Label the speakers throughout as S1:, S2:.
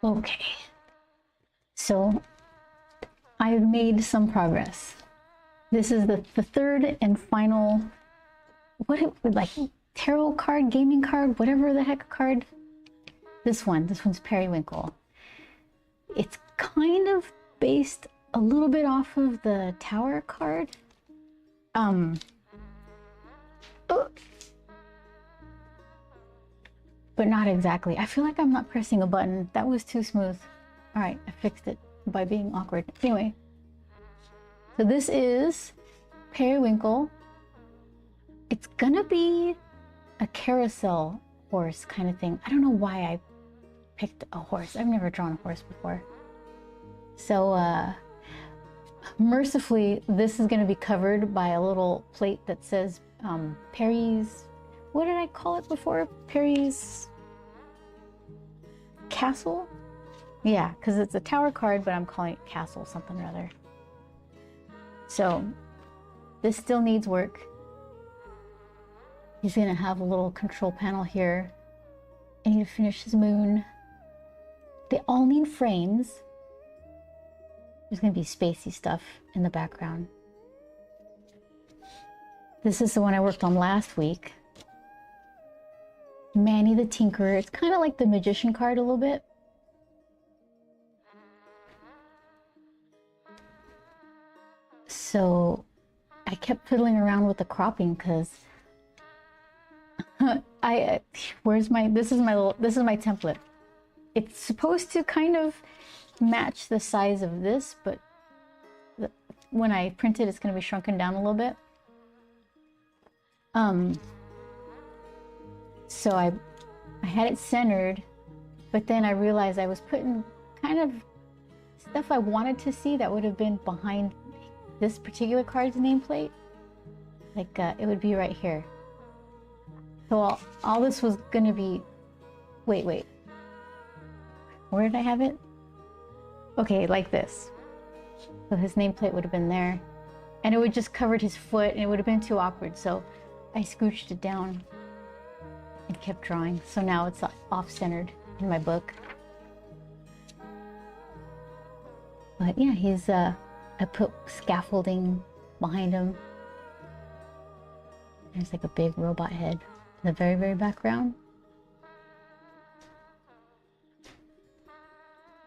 S1: Okay, so I've made some progress. This is the third and final, like tarot card, gaming card, whatever the heck card. This one's Periwinkle. It's kind of based a little bit off of the Tower card. Oh. But not exactly. I feel like I'm not pressing a button. That was too smooth. All right, I fixed it by being awkward. Anyway, so this is Periwinkle. It's gonna be a carousel horse kind of thing. I don't know why I picked a horse. I've never drawn a horse before. So mercifully, this is gonna be covered by a little plate that says Peri's, what did I call it before? Peri's Castle? Yeah, because it's a tower card, but I'm calling it Castle something or other. So this still needs work. He's gonna have a little control panel here. I need to finish his moon. They all need frames. There's gonna be spacey stuff in the background. This is the one I worked on last week. Manny the Tinkerer. It's kind of like the Magician card a little bit. So I kept fiddling around with the cropping because this is my template. It's supposed to kind of match the size of this, but when I print it, it's going to be shrunken down a little bit. So I had it centered, but then I realized I was putting kind of stuff I wanted to see that would have been behind this particular card's nameplate. Like it would be right here. So all this was gonna be, wait. Where did I have it? Okay, like this. So his nameplate would have been there. And it would just covered his foot and it would have been too awkward. So I scooched it down and kept drawing. So now it's off-centered in my book. But yeah, he's, I put scaffolding behind him. There's like a big robot head in the very, very background.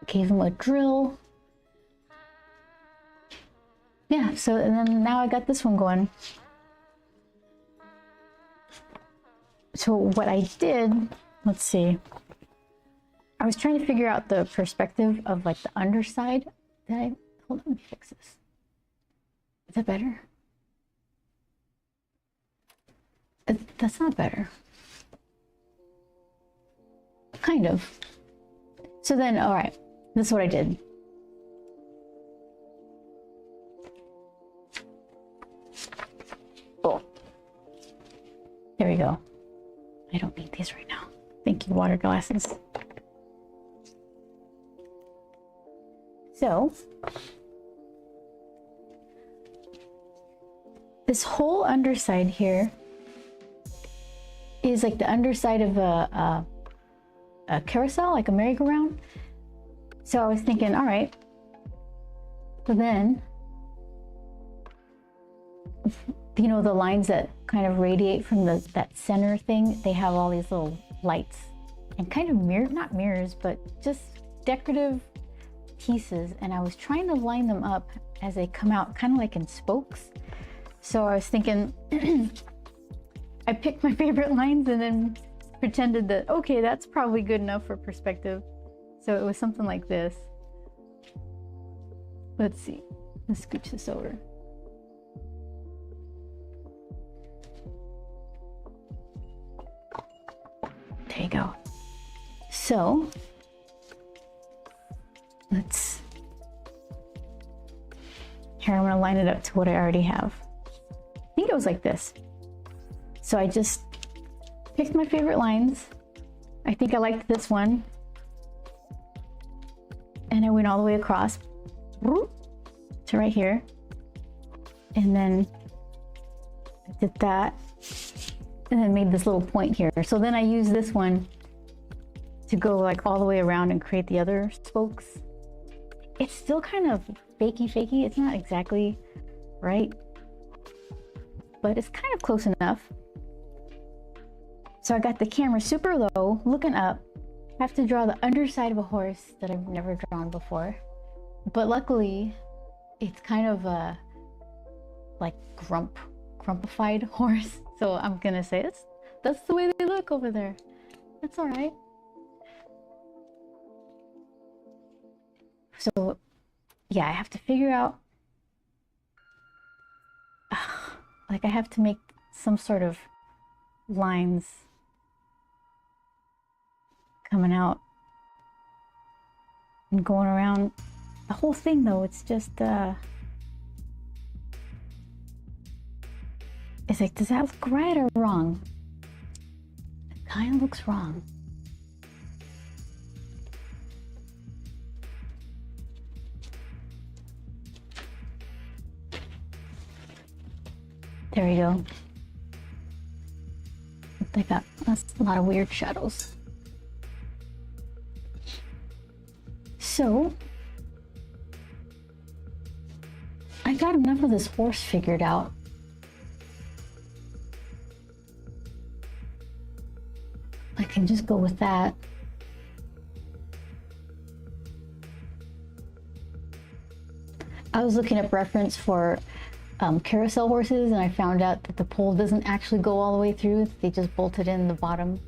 S1: Gave him a drill. Yeah, so and then now I got this one going. So what I did, let's see. I was trying to figure out the perspective of like the underside. Hold on, let me fix this. Is that better? That's not better. Kind of. So then, all right, this is what I did. Oh, there we go. I don't need these right now. Thank you, water glasses. So, this whole underside here is like the underside of a carousel, like a merry-go-round. So I was thinking, all right, so then, you know, the lines that kind of radiate from that center thing, they have all these little lights and kind of not mirrors, but just decorative pieces. And I was trying to line them up as they come out, kind of like in spokes. So I was thinking, I picked my favorite lines and then pretended that, okay, that's probably good enough for perspective. So it was something like this. Let's see, let's scooch this over. There you go. So here I'm gonna line it up to what I already have. I think it was like this. So I just picked my favorite lines. I think I liked this one. And I went all the way across to right here. And then I did that. And then made this little point here. So then I used this one to go like all the way around and create the other spokes. It's still kind of fakey. It's not exactly right, but it's kind of close enough. So I got the camera super low, looking up. I have to draw the underside of a horse that I've never drawn before. But luckily, it's kind of a like grumpified horse. So I'm gonna say that's the way they look over there. That's all right. So yeah, I have to figure out, like I have to make some sort of lines coming out and going around the whole thing though. It's just it's like, does that look right or wrong? It kind of looks wrong. There we go. That's a lot of weird shadows. So I got enough of this horse figured out. I can just go with that. I was looking up reference for carousel horses, and I found out that the pole doesn't actually go all the way through. They just bolted in the bottom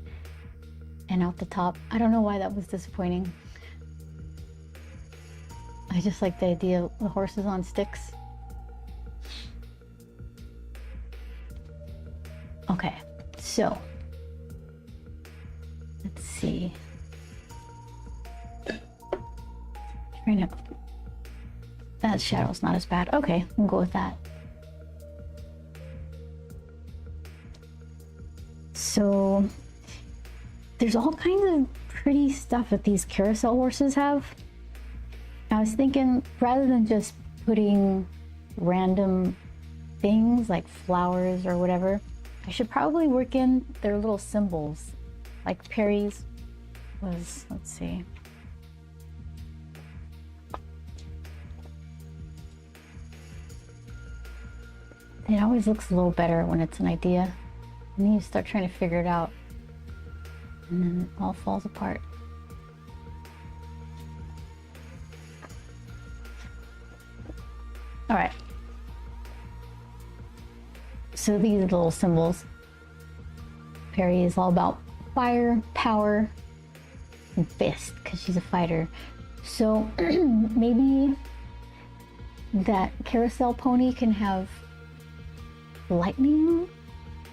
S1: and out the top. I don't know why that was disappointing. I just like the idea of the horses on sticks. Okay, so let's see. Trying to, that shadow's not as bad. Okay, we'll go with that. So there's all kinds of pretty stuff that these carousel horses have. I was thinking, rather than just putting random things like flowers or whatever, I should probably work in their little symbols. Like Peri's was, let's see. It always looks a little better when it's an idea. And then you start trying to figure it out, and then it all falls apart. All right. So these are the little symbols. Peri is all about fire, power, and fist, because she's a fighter. So maybe that carousel pony can have lightning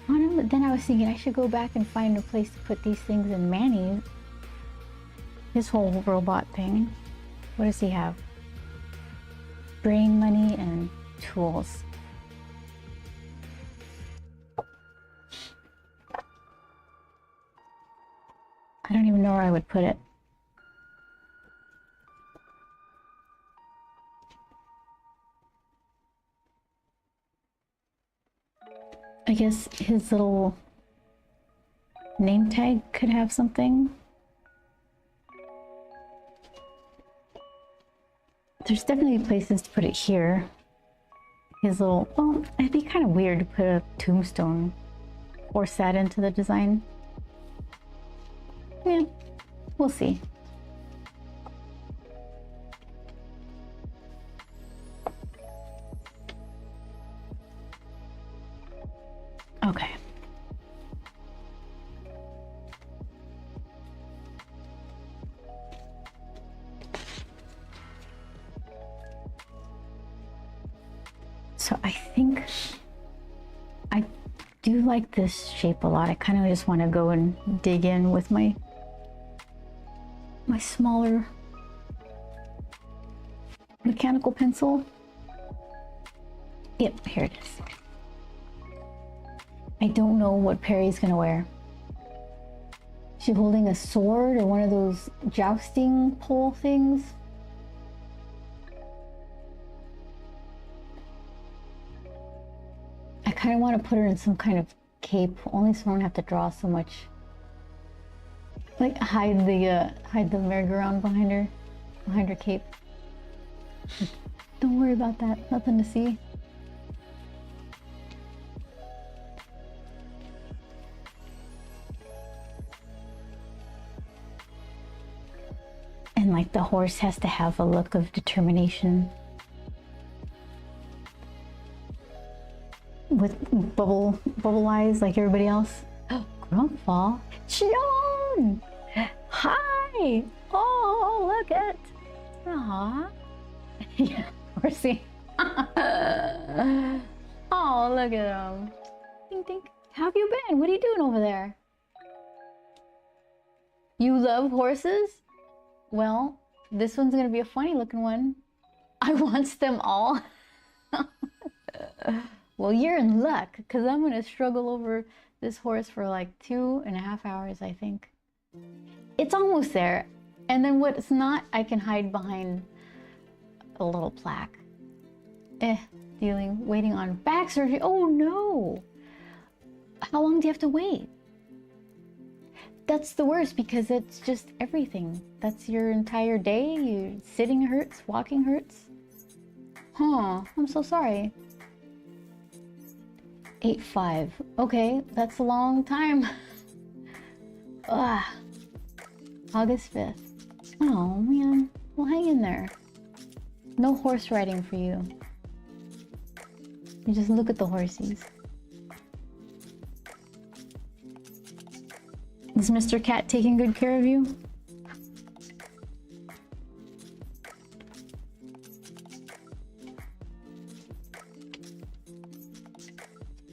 S1: on him. But then I was thinking I should go back and find a place to put these things in Manny. His whole robot thing. What does he have? Brain, money, and tools. I don't even know where I would put it. I guess his little name tag could have something. There's definitely places to put it here. His little, well, it'd be kind of weird to put a tombstone or that into the design. Yeah, we'll see. Okay. So I think I do like this shape a lot. I kind of just want to go and dig in with my smaller mechanical pencil. Yep, here it is. I don't know what Peri's gonna wear. Is she holding a sword or one of those jousting pole things? I kind of want to put her in some kind of cape, only so I don't have to draw so much Like hide the merry-go-round behind her cape. Don't worry about that. Nothing to see. And like the horse has to have a look of determination. With bubble eyes like everybody else. Oh, Grandpa. John! Hi! Oh, look at. Aww. Yeah, horsey. Oh, look at him. Ding ding. How have you been? What are you doing over there? You love horses? Well, this one's gonna be a funny looking one. I want them all. Well, you're in luck, because I'm gonna struggle over this horse for like 2.5 hours, I think. It's almost there. And then what's not, I can hide behind a little plaque. Waiting on back surgery. Oh no! How long do you have to wait? That's the worst, because it's just everything. That's your entire day. You sitting hurts, walking hurts. Huh, I'm so sorry. 8/5. Okay, that's a long time. August 5th. Oh man, well hang in there. No horse riding for you. You just look at the horsies. Is Mr. Cat taking good care of you?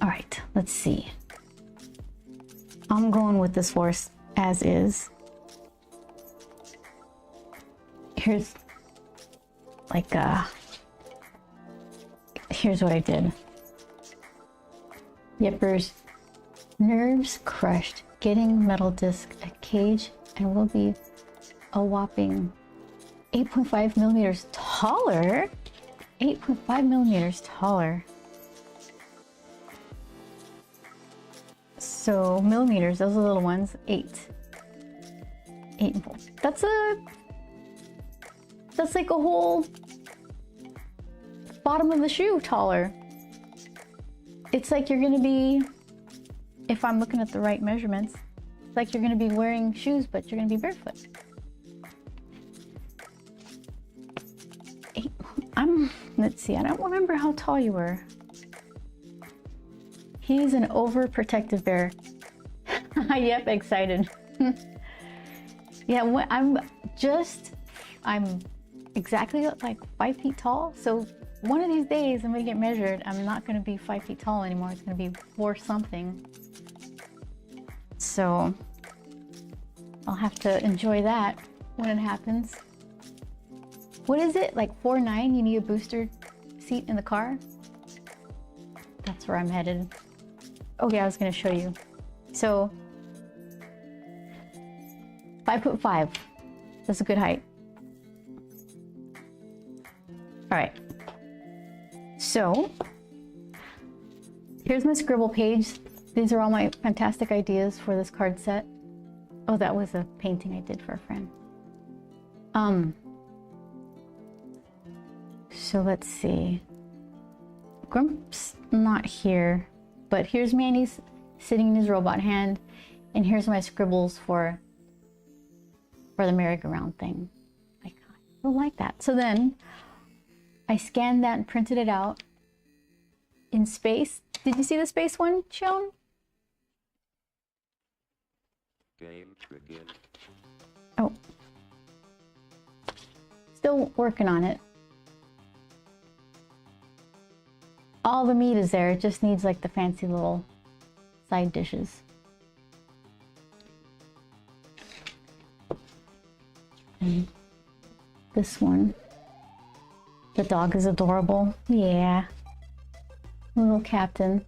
S1: All right, let's see. I'm going with this horse as is. Here's like here's what I did. Yippers, nerves crushed, getting metal disc, a cage, and will be a whopping 8.5 millimeters taller. 8.5 millimeters taller. So millimeters, those are the little ones. 8 and 4. That's like a whole bottom of the shoe taller. It's like you're gonna be, if I'm looking at the right measurements, it's like you're gonna be wearing shoes, but you're gonna be barefoot. Let's see, I don't remember how tall you were. He's an overprotective bear. Yep, excited. Yeah, I'm exactly like 5 feet tall. So one of these days I'm gonna get measured. I'm not gonna be 5 feet tall anymore. It's gonna be 4 something. So I'll have to enjoy that when it happens. What is it, like 4'9"? You need a booster seat in the car? That's where I'm headed. Okay, I was gonna show you. So 5'5". That's a good height. All right. So here's my scribble page. These are all my fantastic ideas for this card set. Oh, that was a painting I did for a friend. So let's see. Grump's not here, but here's Manny's sitting in his robot hand, and here's my scribbles for the merry-go-round thing. I don't like that. So then I scanned that and printed it out in space. Did you see the space one shown?
S2: Game begin.
S1: Oh. Still working on it. All the meat is there. It just needs like the fancy little side dishes. And this one. The dog is adorable. Yeah. Little captain.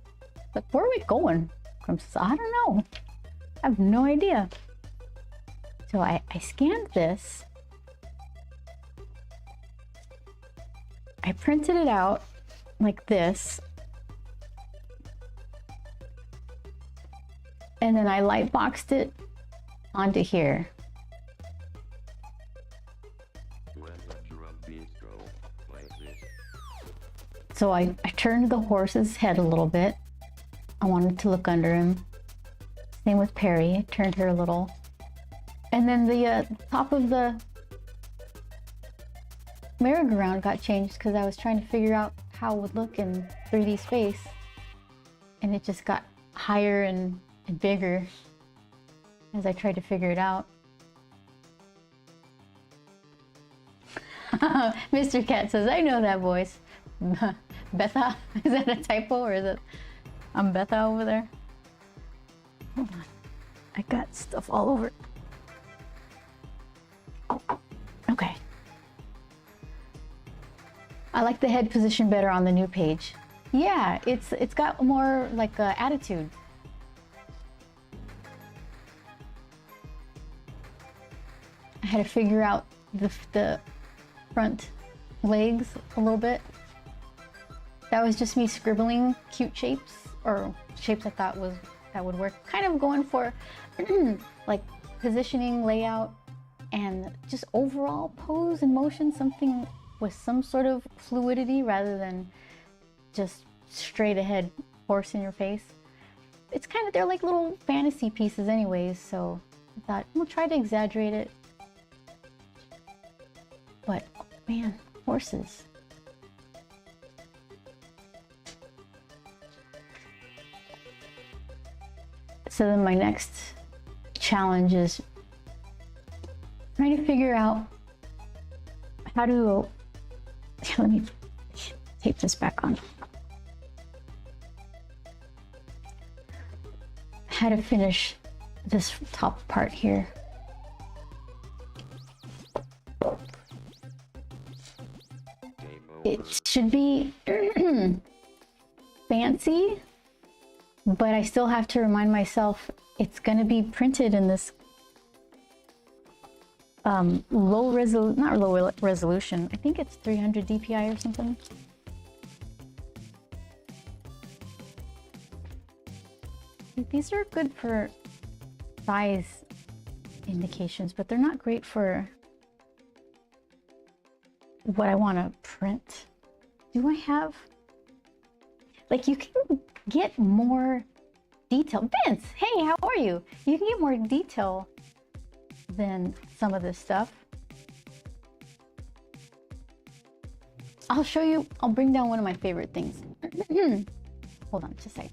S1: But where are we going? Grim says, I don't know. I have no idea. So I scanned this. I printed it out like this. And then I light boxed it onto here.
S2: When the drum beats go like this.
S1: So I turned the horse's head a little bit. I wanted to look under him. Same with Peri, turned her a little. And then the top of the merry-go-round got changed because I was trying to figure out how it would look in 3D space. And it just got higher and bigger as I tried to figure it out. Mr. Cat says, I know that voice. Betha? Is that a typo or is it I'm Betha over there? Hold on. I got stuff all over. Okay. I like the head position better on the new page. Yeah, it's got more like attitude. I had to figure out the front legs a little bit. That was just me scribbling cute shapes or shapes I thought that would work. Kind of going for like positioning, layout, and just overall pose and motion, something with some sort of fluidity rather than just straight ahead horse in your face. It's kind of, they're like little fantasy pieces anyways, so I thought we'll try to exaggerate it. But man, horses. So then my next challenge is trying to figure out how to, let me tape this back on. How to finish this top part here. It should be fancy, but I still have to remind myself it's going to be printed in this not low resolution. I think it's 300 DPI or something. These are good for size indications, but they're not great for what I want to print. Do I have, like, you can get more detail. Vince, hey, how are you? You can get more detail than some of this stuff. I'll show you, I'll bring down one of my favorite things. Hold on just a second.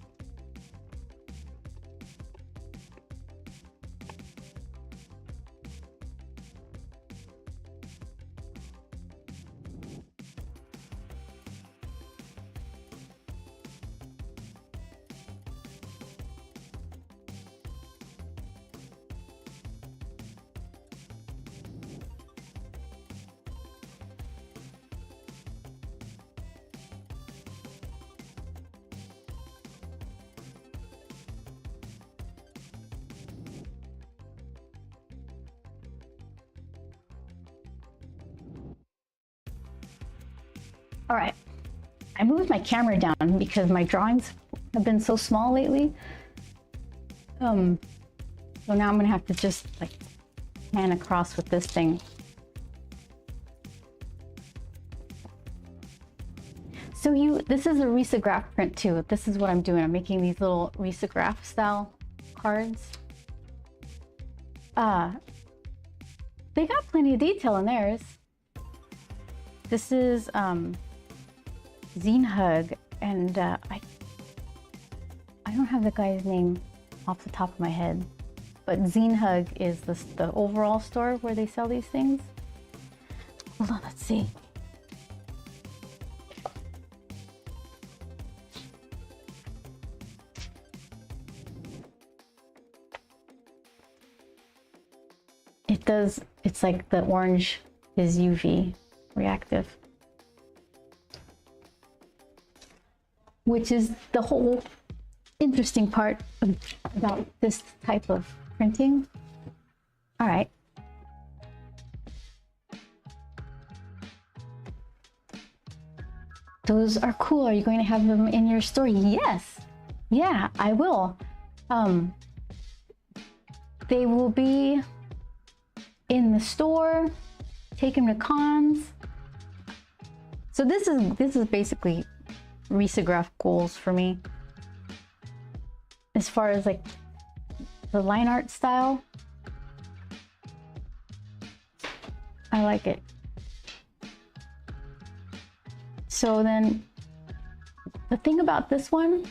S1: All right, I moved my camera down because my drawings have been so small lately. So now I'm gonna have to just like pan across with this thing. So this is a risograph print too. This is what I'm doing. I'm making these little risograph style cards. They got plenty of detail in theirs. This is Zine Hug, and I don't have the guy's name off the top of my head, but Zine Hug is the overall store where they sell these things. Hold on, let's see. It's like the orange is UV reactive, which is the whole interesting part about this type of printing. All right. Those are cool. Are you going to have them in your store? Yes. Yeah, I will. They will be in the store, take them to cons. So this is basically risograph goals for me. As far as like the line art style, I like it. So then the thing about this one,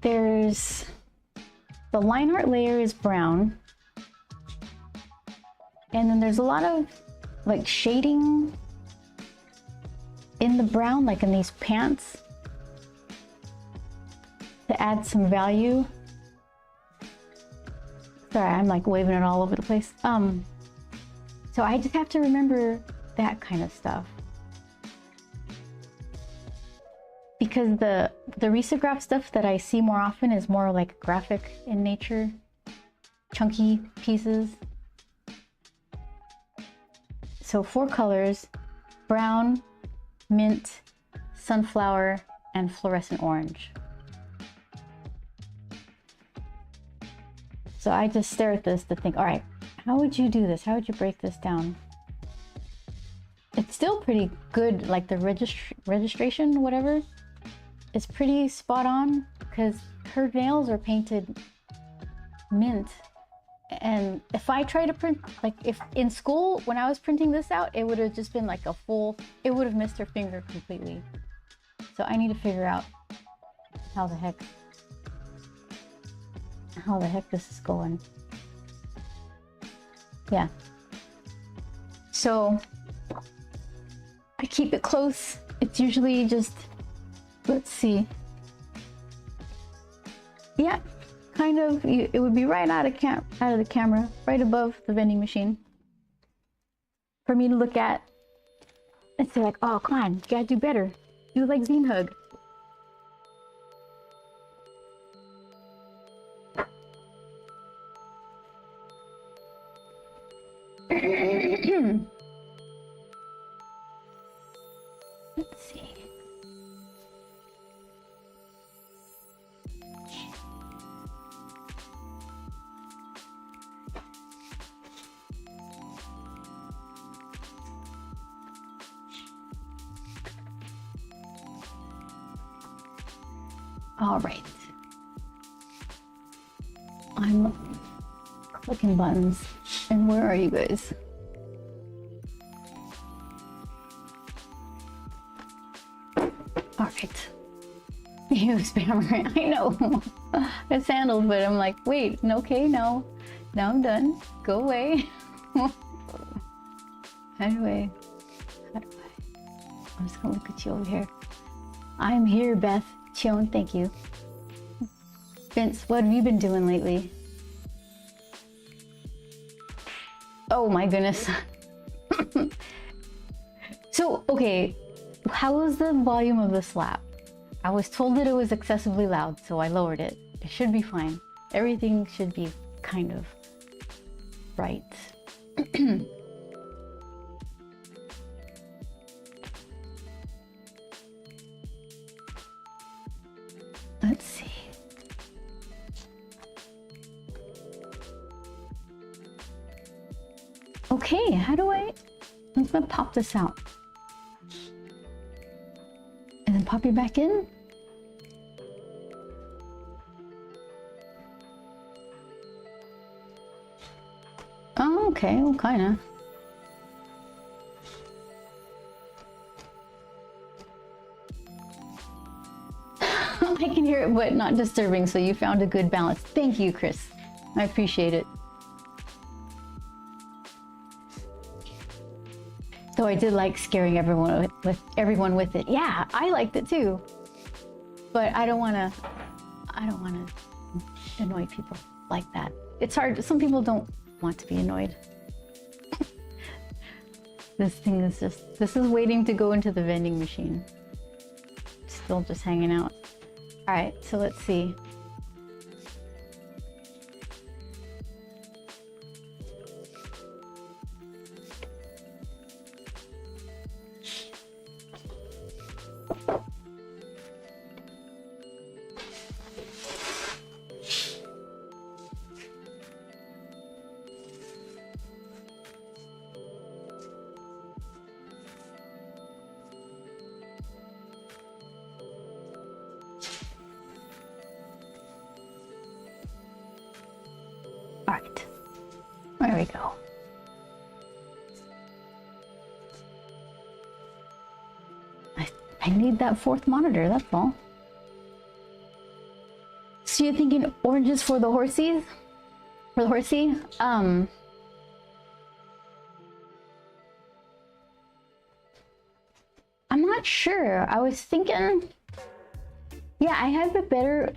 S1: there's the line art layer is brown, and then there's a lot of like shading in the brown, like in these pants, to add some value. Sorry, I'm like waving it all over the place. So I just have to remember that kind of stuff. Because the risograph stuff that I see more often is more like graphic in nature, chunky pieces. So 4 colors: brown, mint, sunflower, and fluorescent orange. So I just stare at this to think, all right, how would you do this? How would you break this down? It's still pretty good, like the registration, whatever, is pretty spot on, because her nails are painted mint. And if I try to print, like if in school, when I was printing this out, it would have just been like a full, it would have missed her finger completely. So I need to figure out how the heck this is going. Yeah. So I keep it close. It's usually just, let's see. Yeah, kind of, it would be right out of the camera, right above the vending machine, for me to look at and say like, oh, come on, you gotta do better. Do like Zine Hug. Let's see. All right. I'm clicking buttons. And where are you guys? All right. You spammer. I know. It's handled, but I'm like, wait, okay, no. Now I'm done. Go away. Anyway. I'm just gonna look at you over here. I'm here, Beth. Chion, thank you. Vince, what have you been doing lately? Oh my goodness. So, okay, how was the volume of the slap? I was told that it was excessively loud, so I lowered it. It should be fine. Everything should be kind of right. Let's see. Okay, how do I'm gonna pop this out. And then pop it back in. Oh, okay, well, kinda. I can hear it, but not disturbing, so you found a good balance. Thank you, Chris. I appreciate it. Though I did like scaring everyone with it. Yeah, I liked it too. But I don't wanna annoy people like that. It's hard. Some people don't want to be annoyed. This is waiting to go into the vending machine. Still just hanging out. All right, so let's see. right. There we go. I need that fourth monitor, that's all. So you're thinking oranges for the horsies? For the horsey? I'm not sure. I was thinking, yeah, I have a better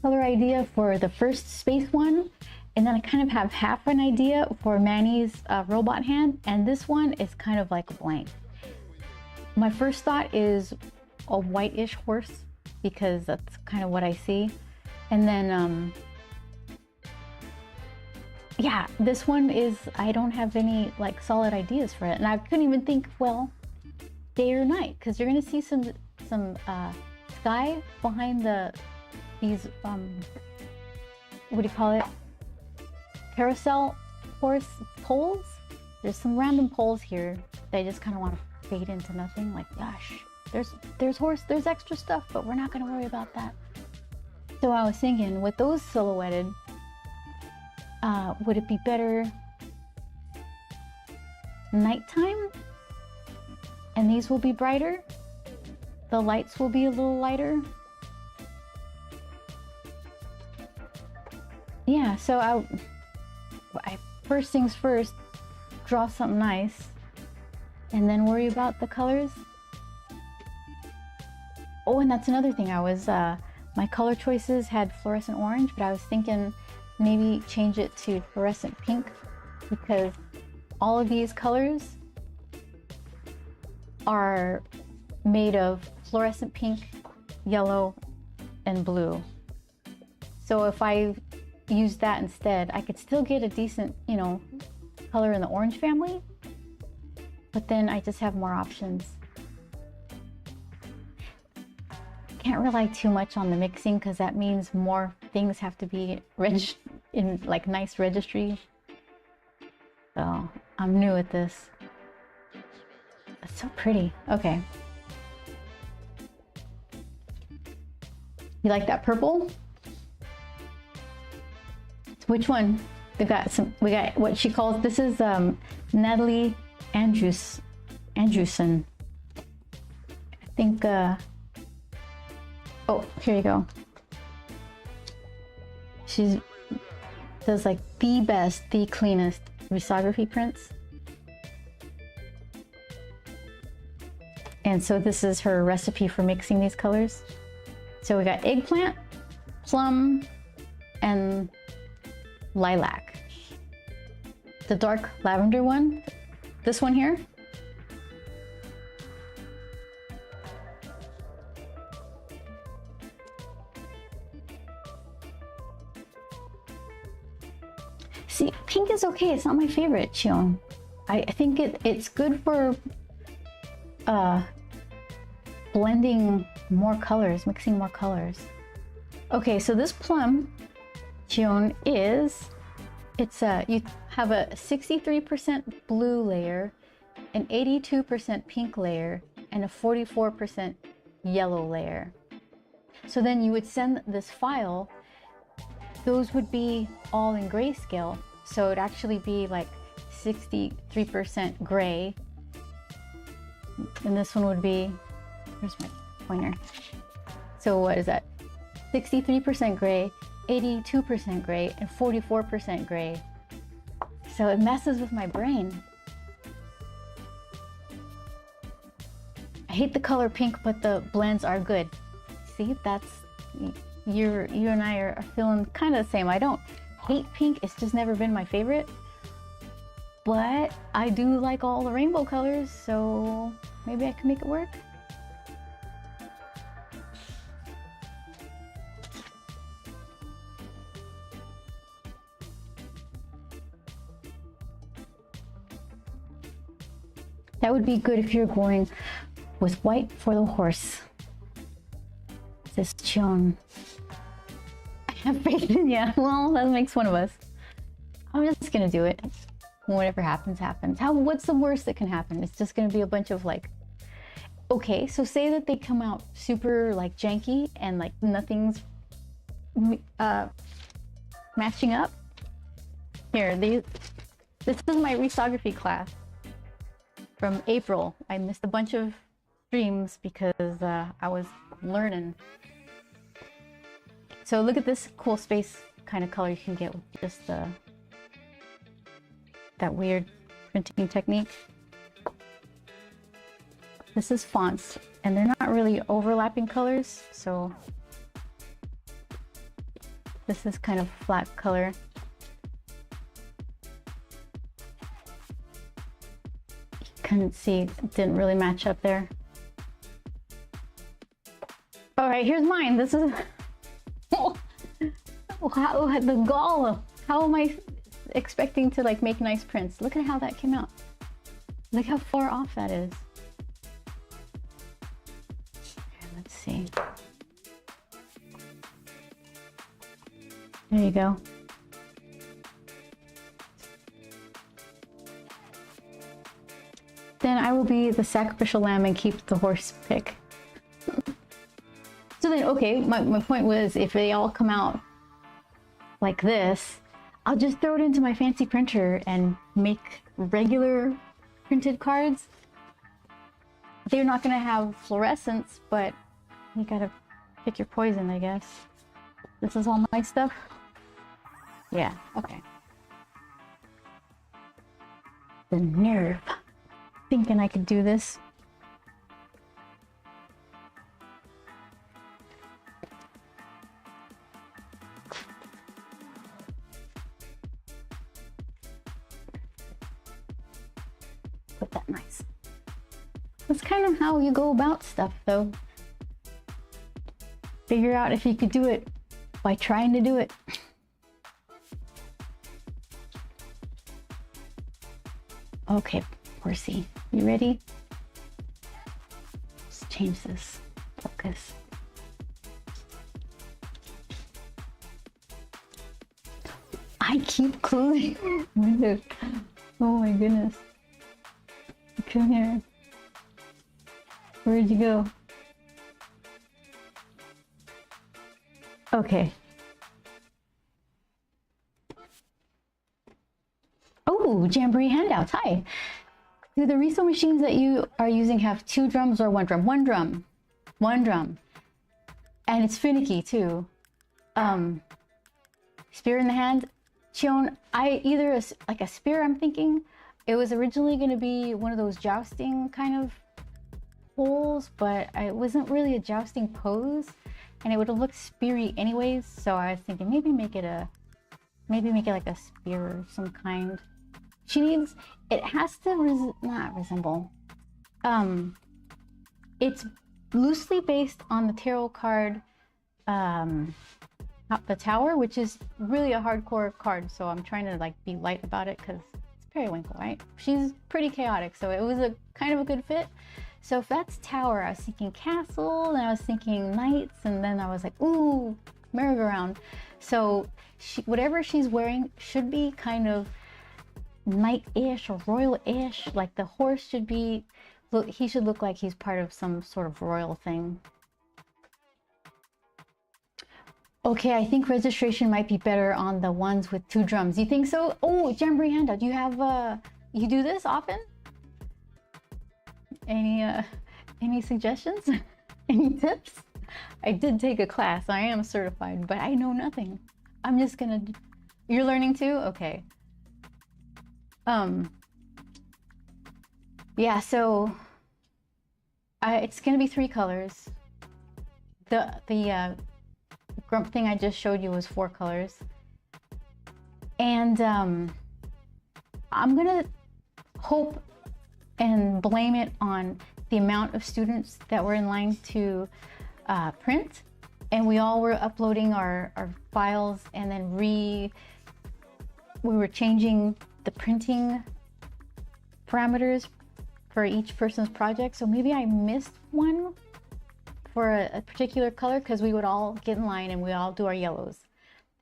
S1: color idea for the first space one, and then I kind of have half an idea for Manny's robot hand, and this one is kind of like a blank. My first thought is a whitish horse because that's kind of what I see. And then, yeah, this one is, I don't have any like solid ideas for it. And I couldn't even think, well, day or night, because you're gonna see some sky behind these, what do you call it? Carousel horse poles. There's some random poles here that I just kind of want to fade into nothing. Like, gosh, there's extra stuff, but we're not gonna worry about that. So I was thinking, with those silhouetted, would it be better nighttime? And these will be brighter. The lights will be a little lighter. Yeah, so I first things first, draw something nice, and then worry about the colors. Oh, and that's another thing. I was, my color choices had fluorescent orange, but I was thinking maybe change it to fluorescent pink, because all of these colors are made of fluorescent pink, yellow, and blue. So if I use that instead, I could still get a decent, you know, color in the orange family, but then I just have more options. Can't rely too much on the mixing because that means more things have to be in like nice registry. So I'm new at this. It's so pretty. Okay. You like that purple? Which one? We got what she calls, this is Natalie Andrewson. I think, oh, here you go. She does like the best, the cleanest risography prints. And so this is her recipe for mixing these colors. So we got eggplant, plum, and lilac. The dark lavender one, this one here. See, pink is okay. It's not my favorite, Chion. I think it's good for blending more colors, mixing more colors. Okay, so this plum, Chion, you have a 63% blue layer, an 82% pink layer, and a 44% yellow layer. So then you would send this file, those would be all in grayscale. So it'd actually be like 63% gray. And this one would be, where's my pointer? So what is that? 63% gray, 82% gray, and 44% gray. So it messes with my brain. I hate the color pink, but the blends are good. See, that's, you and I are feeling kind of the same. I don't hate pink, it's just never been my favorite. But I do like all the rainbow colors, so maybe I can make it work. That would be good if you're going with white for the horse. This Chion. I have faith in ya. Well, that makes one of us. I'm just gonna do it. Whatever happens, happens. What's the worst that can happen? It's just gonna be a bunch of like, okay, so say that they come out super like janky and like nothing's matching up. Here, this is my risography class from April. I missed a bunch of streams because I was learning. So look at this cool space kind of color you can get with just that weird printing technique. This is fonts, and they're not really overlapping colors, so this is kind of flat color. You couldn't see, it didn't really match up there. All right, here's mine. This is how the gall. How am I expecting to like make nice prints? Look at how that came out. Look how far off that is. Here, let's see. There you go. Then I will be the sacrificial lamb and keep the horse pick. So then, okay, my point was, if they all come out like this, I'll just throw it into my fancy printer and make regular printed cards. They're not gonna have fluorescence, but you gotta pick your poison, I guess. This is all my stuff? Yeah, okay. The nerve. Thinking I could do this. Put that nice. That's kind of how you go about stuff, though. Figure out if you could do it by trying to do it. Okay, horsey, you ready? Let's change this focus. I keep closing windows. Oh my goodness. Come here. Where'd you go? Okay. Oh, Jamboree handouts. Hi. Do the Riso machines that you are using have 2 drums or 1 drum? 1 drum. 1 drum. And it's finicky too. Spear in the hand. Chion, like a spear, I'm thinking. It was originally going to be one of those jousting kind of holes, but it wasn't really a jousting pose, and it would have looked speary anyways. So I was thinking maybe make it like a spear of some kind. It has to not resemble. It's loosely based on the tarot card, the Tower, which is really a hardcore card. So I'm trying to like be light about it because Periwinkle, right? She's pretty chaotic, so it was a kind of a good fit. So if that's Tower, I was thinking Castle, and I was thinking Knights, and then I was like, ooh, merry-go-round. So whatever she's wearing should be kind of knight-ish or royal-ish. Like the horse should be, he should look like he's part of some sort of royal thing. Okay, I think registration might be better on the ones with 2 drums. You think so? Oh, Jamboree handout. Do you have you do this often? Any suggestions? Any tips? I did take a class. I am certified, but I know nothing. I'm just gonna. You're learning too? Okay. Yeah. So, it's gonna be 3 colors. The grump thing I just showed you was 4 colors, and I'm gonna hope and blame it on the amount of students that were in line to print, and we all were uploading our files, and then we were changing the printing parameters for each person's project. So maybe I missed one for a particular color, because we would all get in line and we all do our yellows,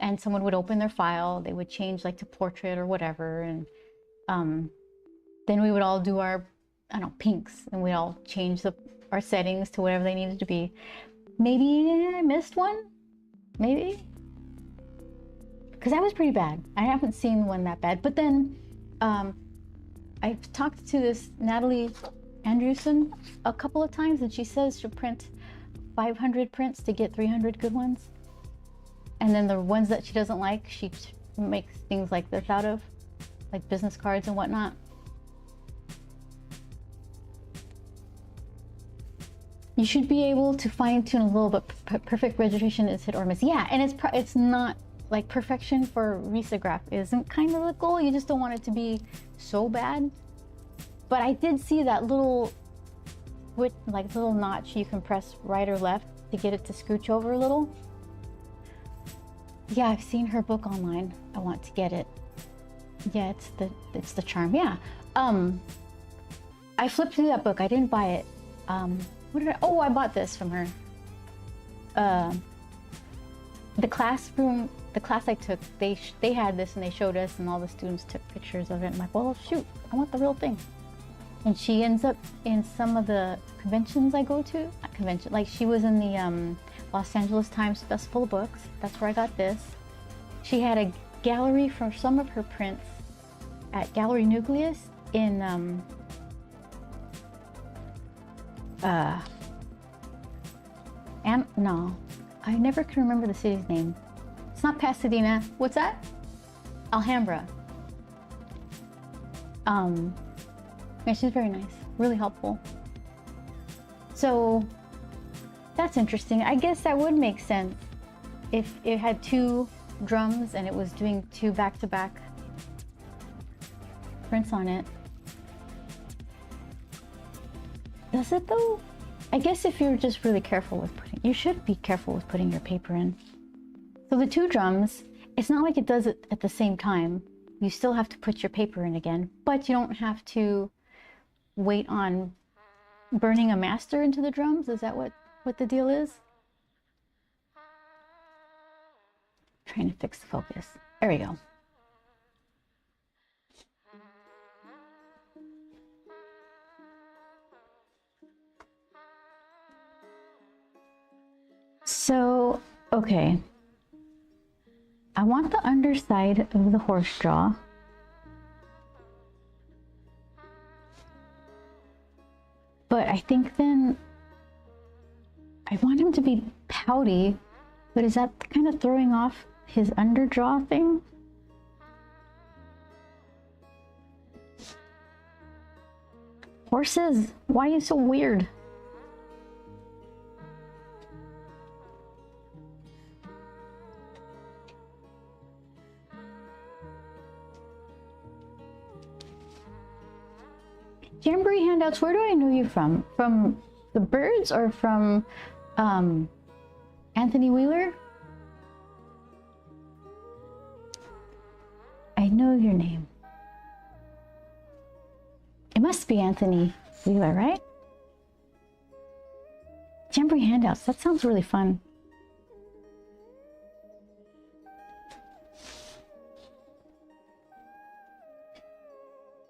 S1: and someone would open their file, they would change like to portrait or whatever, and then we would all do our, I don't know, pinks, and we all change our settings to whatever they needed to be. Maybe I missed one, maybe, because that was pretty bad. I haven't seen one that bad. But then I've talked to this Natalie Andrewson a couple of times, and she says she'll print 500 prints to get 300 good ones. And then the ones that she doesn't like, she makes things like this out of, like business cards and whatnot. You should be able to fine tune a little, but perfect registration is hit or miss. Yeah, and it's not like perfection for risograph isn't kind of the goal. You just don't want it to be so bad. But I did see that little, like little notch you can press right or left to get it to scooch over a little. Yeah, I've seen her book online. I want to get it. Yeah, it's the charm. Yeah. I flipped through that book. I didn't buy it. Oh, I bought this from her. The class I took, they had this and they showed us, and all the students took pictures of it. I'm like, well, shoot, I want the real thing. And she ends up in some of the conventions I go to. Not convention, like she was in the Los Angeles Times Festival of Books. That's where I got this. She had a gallery for some of her prints at Gallery Nucleus in no, I never can remember the city's name. It's not Pasadena. What's that? Alhambra. Yeah, she's very nice, really helpful. So that's interesting. I guess that would make sense if it had 2 drums and it was doing 2 back-to-back prints on it. Does it though? I guess if you're just really careful with you should be careful with putting your paper in. So the 2 drums, it's not like it does it at the same time. You still have to put your paper in again, but you don't have to wait on burning a master into the drums. Is that what the deal is? Trying to fix the focus. There we go. So, okay. I want the underside of the horse jaw. But I think then I want him to be pouty, but is that kind of throwing off his underjaw thing? Horses, why are you so weird? Jamboree handouts, where do I know you from? From the Birds or from Anthony Wheeler? I know your name. It must be Anthony Wheeler, right? Jamboree handouts, that sounds really fun.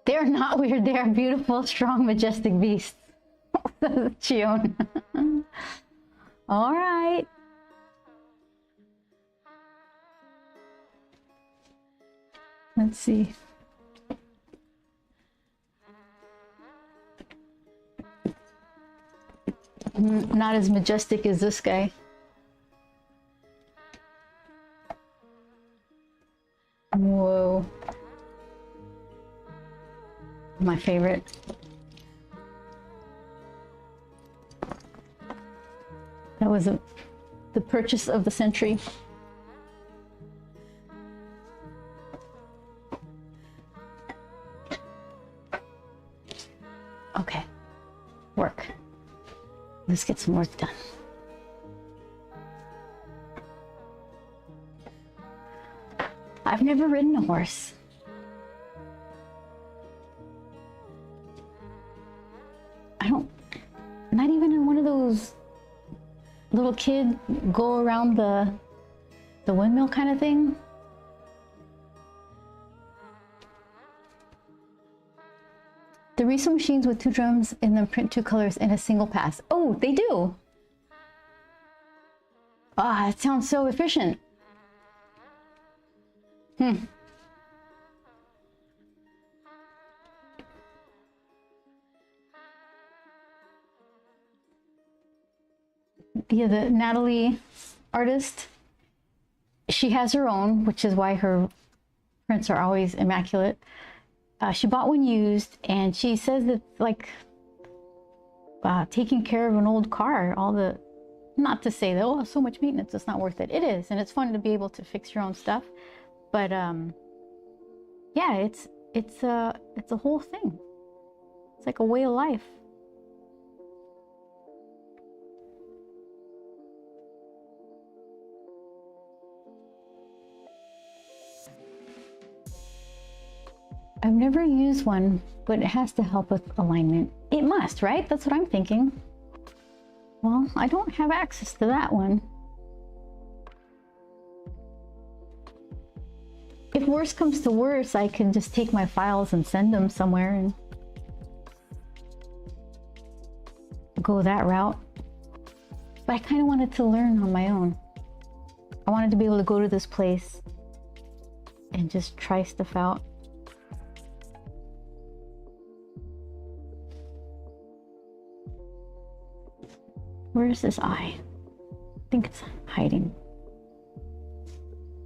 S1: They're not weird, they are beautiful, strong, majestic beasts. Chion. All right. Let's see. Not as majestic as this guy. Whoa. My favorite. That was the purchase of the century. Okay, work. Let's get some work done. I've never ridden a horse. Not even in one of those little kid go around the windmill kind of thing. The Riso machines with 2 drums in them print 2 colors in a single pass. Oh, they do. Ah, it sounds so efficient. Hmm. Yeah, the Natalie artist, she has her own, which is why her prints are always immaculate. She bought one used, and she says that like taking care of an old car, all the, not to say that, oh, so much maintenance, it's not worth it. It is, and it's fun to be able to fix your own stuff. But yeah, it's a whole thing. It's like a way of life. I've never used one, but it has to help with alignment. It must, right? That's what I'm thinking. Well, I don't have access to that one. If worse comes to worse, I can just take my files and send them somewhere and go that route. But I kind of wanted to learn on my own. I wanted to be able to go to this place and just try stuff out. Where's this eye? I think it's hiding.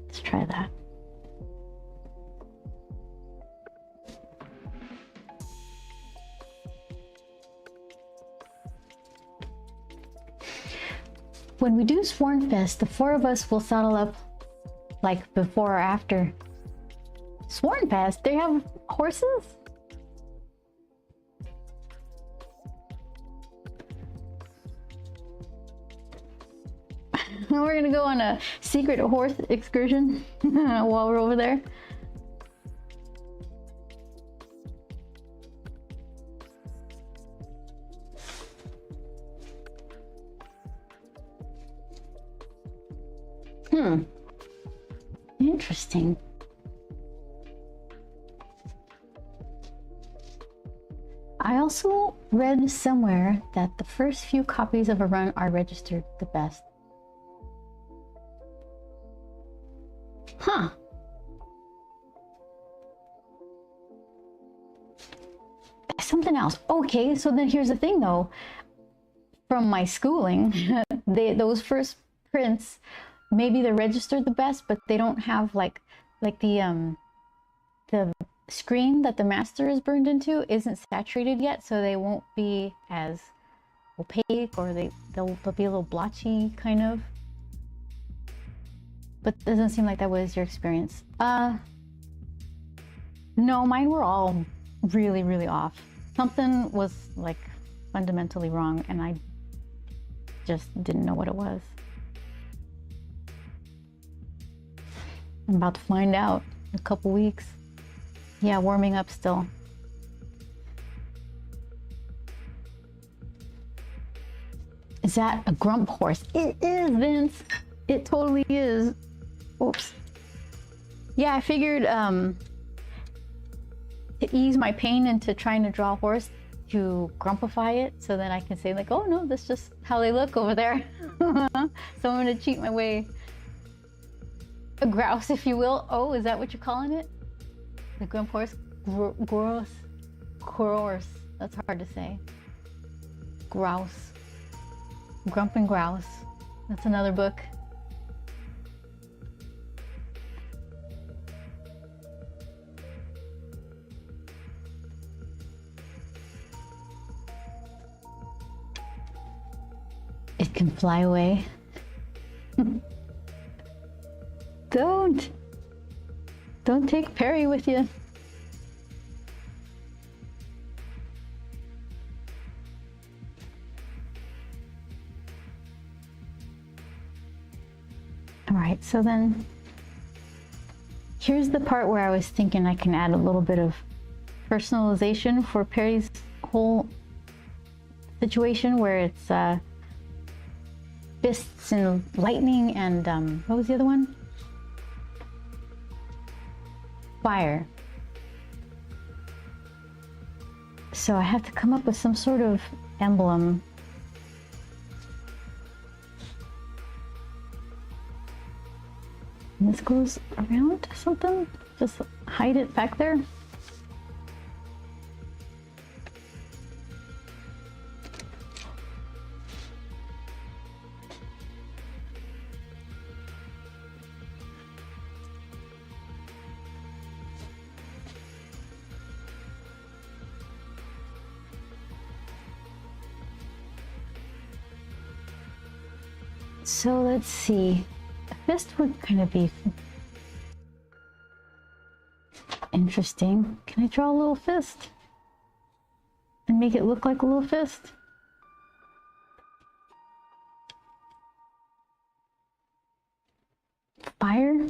S1: Let's try that. When we do Swornfest, the four of us will saddle up like before or after. Swornfest? They have horses? We're gonna go on a secret horse excursion while we're over there. Interesting. I also read somewhere that the first few copies of a run are registered the best. Huh. Something else. Okay, so then here's the thing though. From my schooling, those first prints, maybe they're registered the best, but they don't have like the screen that the master is burned into isn't saturated yet, so they won't be as opaque, or they'll be a little blotchy kind of. But it doesn't seem like that was your experience. No, mine were all really, really off. Something was like fundamentally wrong, and I just didn't know what it was. I'm about to find out in a couple weeks. Yeah, warming up still. Is that a grump horse? It is, Vince. It totally is. Oops. Yeah, I figured to ease my pain into trying to draw a horse, to grumpify it, so then I can say like, oh no, that's just how they look over there. So I'm gonna cheat my way. A grouse, if you will. Oh, is that what you're calling it? The grump horse? Gross. Gross. That's hard to say. Grouse. Grump and Grouse. That's another book. It can fly away. Don't take Peri with you. All right, so then here's the part where I was thinking I can add a little bit of personalization for Peri's whole situation, where it's fists and lightning and what was the other one? Fire. So I have to come up with some sort of emblem. this goes around something? Just hide it back there? So let's see. A fist would kind of be interesting. Can I draw a little fist? And make it look like a little fist? Fire?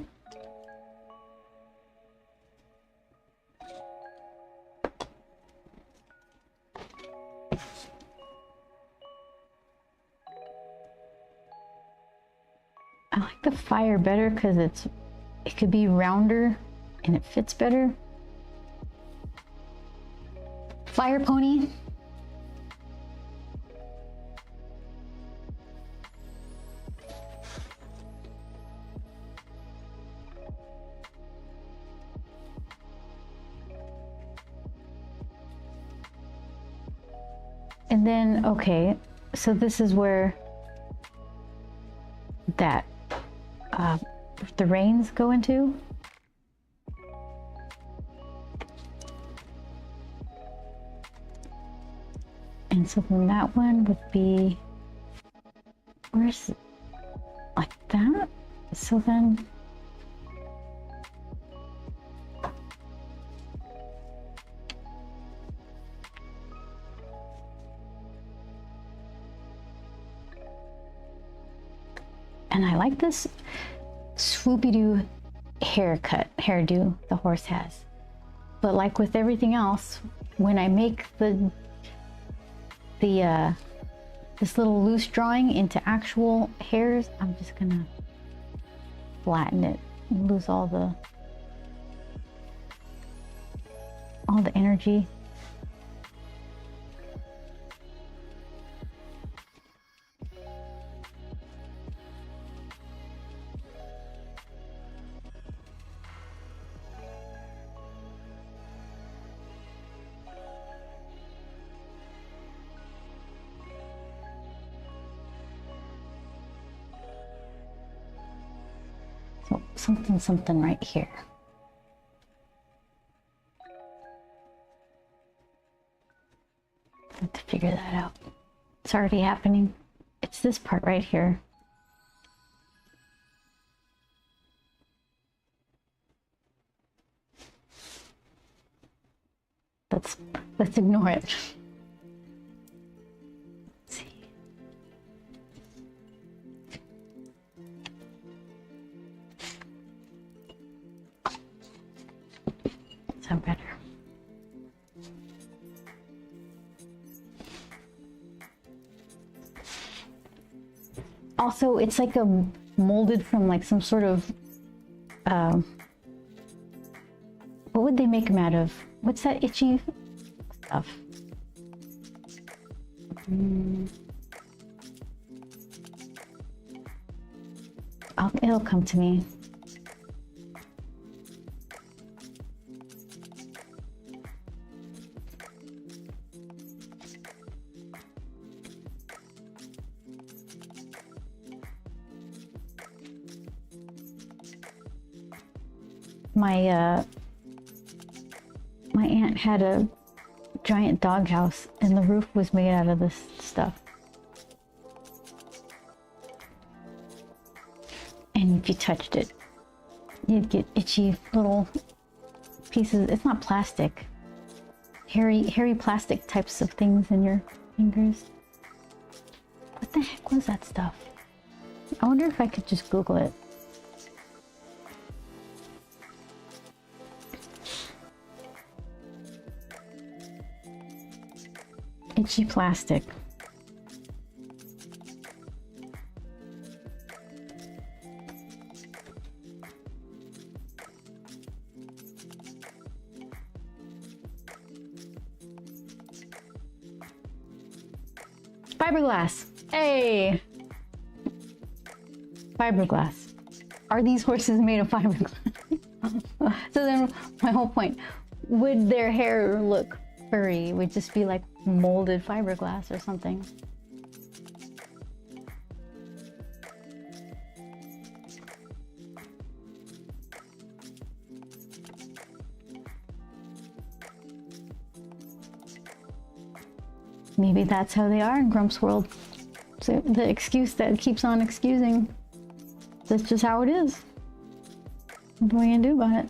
S1: I like the fire better because it could be rounder and it fits better. Fire pony. And then, okay, so this is where that the reins go into. And so then that one would be, where's, like that? So then, and I like this swoopy-doo hairdo the horse has. But like with everything else, when I make this little loose drawing into actual hairs, I'm just gonna flatten it and lose all the energy. So something right here. I have to figure that out. It's already happening. It's this part right here. Let's ignore it. Let's see. Sound better. Also, it's like a molded from like some sort of what would they make them out of? What's that itchy stuff? It'll come to me. My aunt had a giant doghouse and the roof was made out of this stuff. And if you touched it, you'd get itchy little pieces. It's not plastic. Hairy plastic types of things in your fingers. What the heck was that stuff? I wonder if I could just Google it. Itchy plastic. Fiberglass. Hey! Fiberglass. are these horses made of fiberglass? So then my whole point, would their hair look furry? Would just be like molded fiberglass or something? Maybe that's how they are in Grump's world. So the excuse that keeps on excusing. That's just how it is. What are you gonna do about it?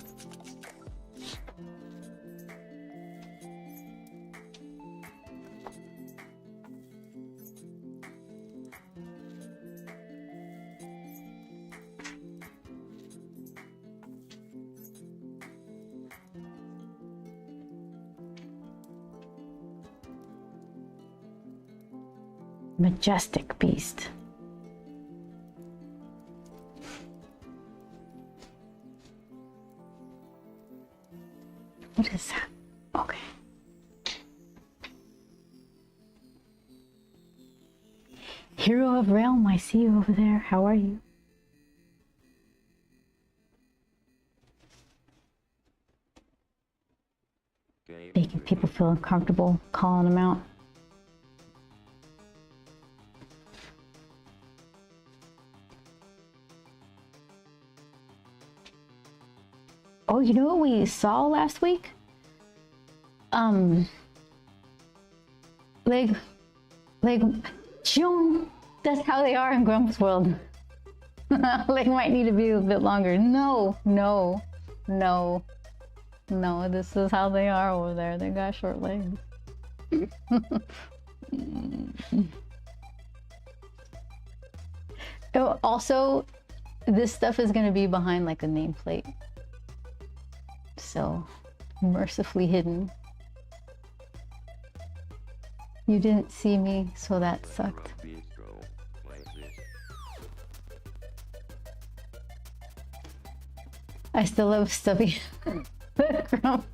S1: Majestic beast. What is that? Okay. Hero of Realm, I see you over there. How are you? Making people feel uncomfortable, calling them out. Oh, you know what we saw last week? June. That's how they are in Grump's world. Leg might need to be a bit longer. No. This is how they are over there. They got short legs. Oh, also, this stuff is going to be behind like a nameplate. So, mercifully hidden. You didn't see me, so that sucked. I still love Stubby. What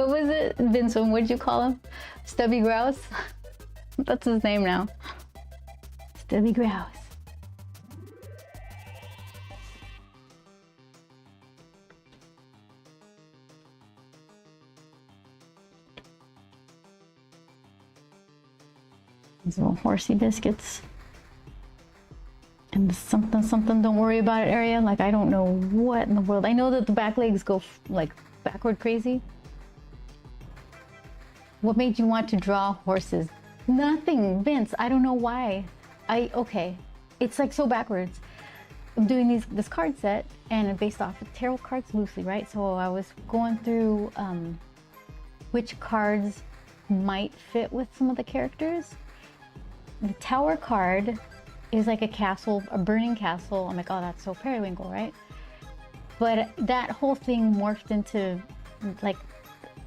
S1: was it, Vincent? What'd you call him? Stubby Grouse? That's his name now. Stubby Grouse. These little horsey biscuits. And the something don't worry about it area. Like, I don't know what in the world. I know that the back legs go like backward crazy. What made you want to draw horses? Nothing, Vince. I don't know why. Okay. It's like so backwards. I'm doing this card set and based off of tarot cards loosely, right? So I was going through which cards might fit with some of the characters. The Tower card is like a castle, a burning castle. I'm like, oh, that's so periwinkle, right? But that whole thing morphed into like,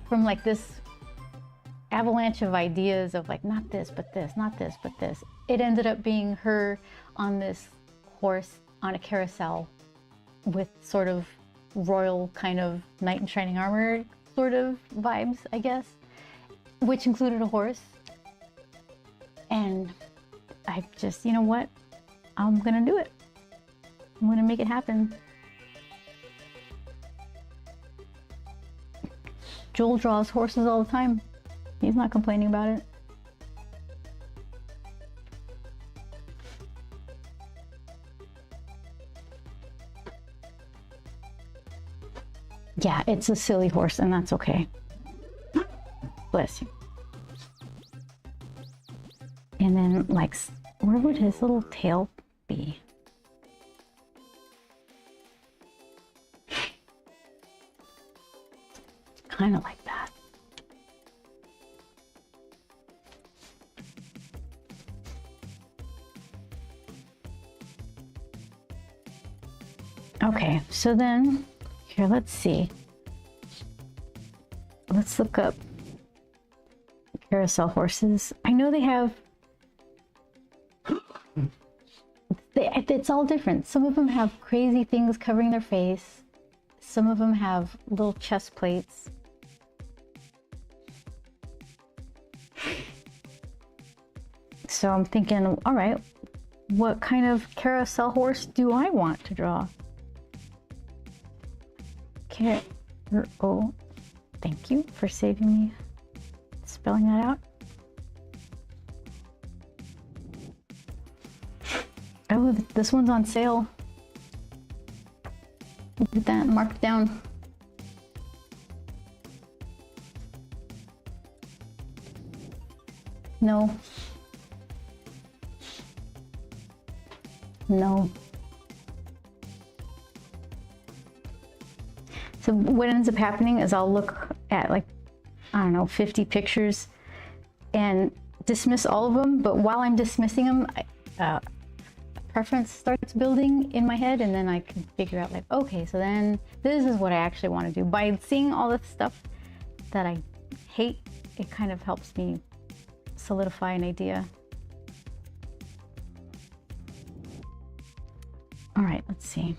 S1: from like this avalanche of ideas of like, not this, but this, not this, but this. It ended up being her on this horse on a carousel with sort of royal kind of knight in shining armor sort of vibes, I guess, which included a horse. And I just, you know what? I'm gonna do it. I'm gonna make it happen. Joel draws horses all the time. He's not complaining about it. Yeah, it's a silly horse and that's okay. Bless you. And then, like, where would his little tail be? Kind of like that. Okay, so then, here, let's see. Let's look up carousel horses. I know they have it's all different. Some of them have crazy things covering their face. Some of them have little chest plates. So I'm thinking, all right, what kind of carousel horse do I want to draw? Oh, thank you for saving me spelling that out. Oh, this one's on sale. Look at that, marked down. No. No. So what ends up happening is I'll look at like, I don't know, 50 pictures and dismiss all of them. But while I'm dismissing them, a preference starts building in my head, and then I can figure out like, okay, so then this is what I actually want to do. By seeing all this stuff that I hate, it kind of helps me solidify an idea. All right, let's see.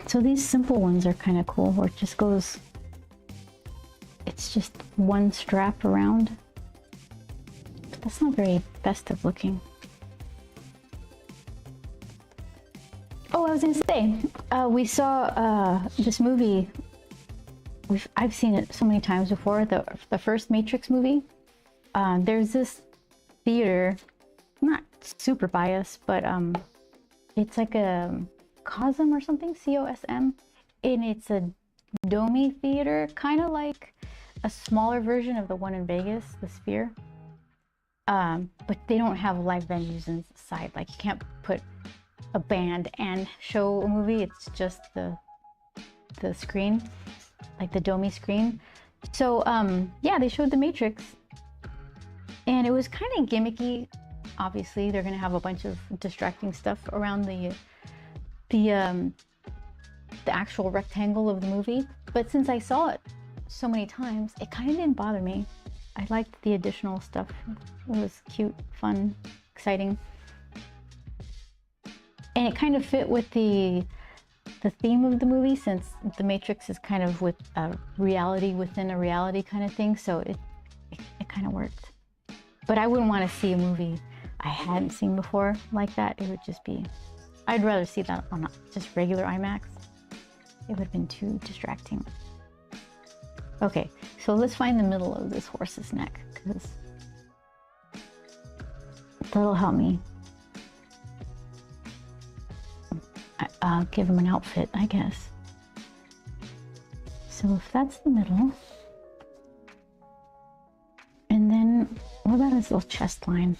S1: So these simple ones are kind of cool, where it just goes, it's just one strap around. But that's not very festive looking. Oh, I was gonna say, we saw this movie. I've seen it so many times before. The first Matrix movie. There's this theater. I'm not super biased, but it's like a Cosm or something, COSM, and it's a Domi theater, kind of like a smaller version of the one in Vegas, the Sphere. But they don't have live venues inside. Like you can't put a band and show a movie. It's just the screen, like the Domi screen. So yeah, they showed The Matrix, and it was kind of gimmicky. Obviously, they're gonna have a bunch of distracting stuff around the actual rectangle of the movie. But since I saw it so many times, it kind of didn't bother me. I liked the additional stuff. It was cute, fun, exciting. And it kind of fit with the theme of the movie, since The Matrix is kind of with a reality within a reality kind of thing. So it kind of worked. But I wouldn't want to see a movie I hadn't seen before like that. It would just be, I'd rather see that on just regular IMAX. It would have been too distracting. Okay, so let's find the middle of this horse's neck, because that'll help me. I'll give him an outfit, I guess. So if that's the middle, and then what about his little chest line?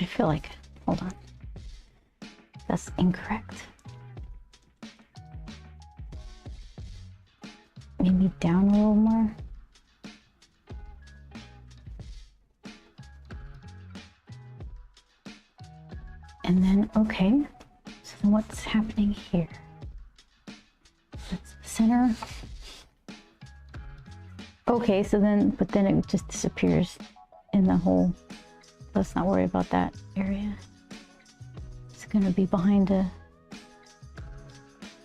S1: I feel like, hold on, that's incorrect. Maybe down a little more. And then, okay, so then what's happening here? That's the center. Okay, so then, but then it just disappears in the hole. Let's not worry about that area. It's gonna be behind a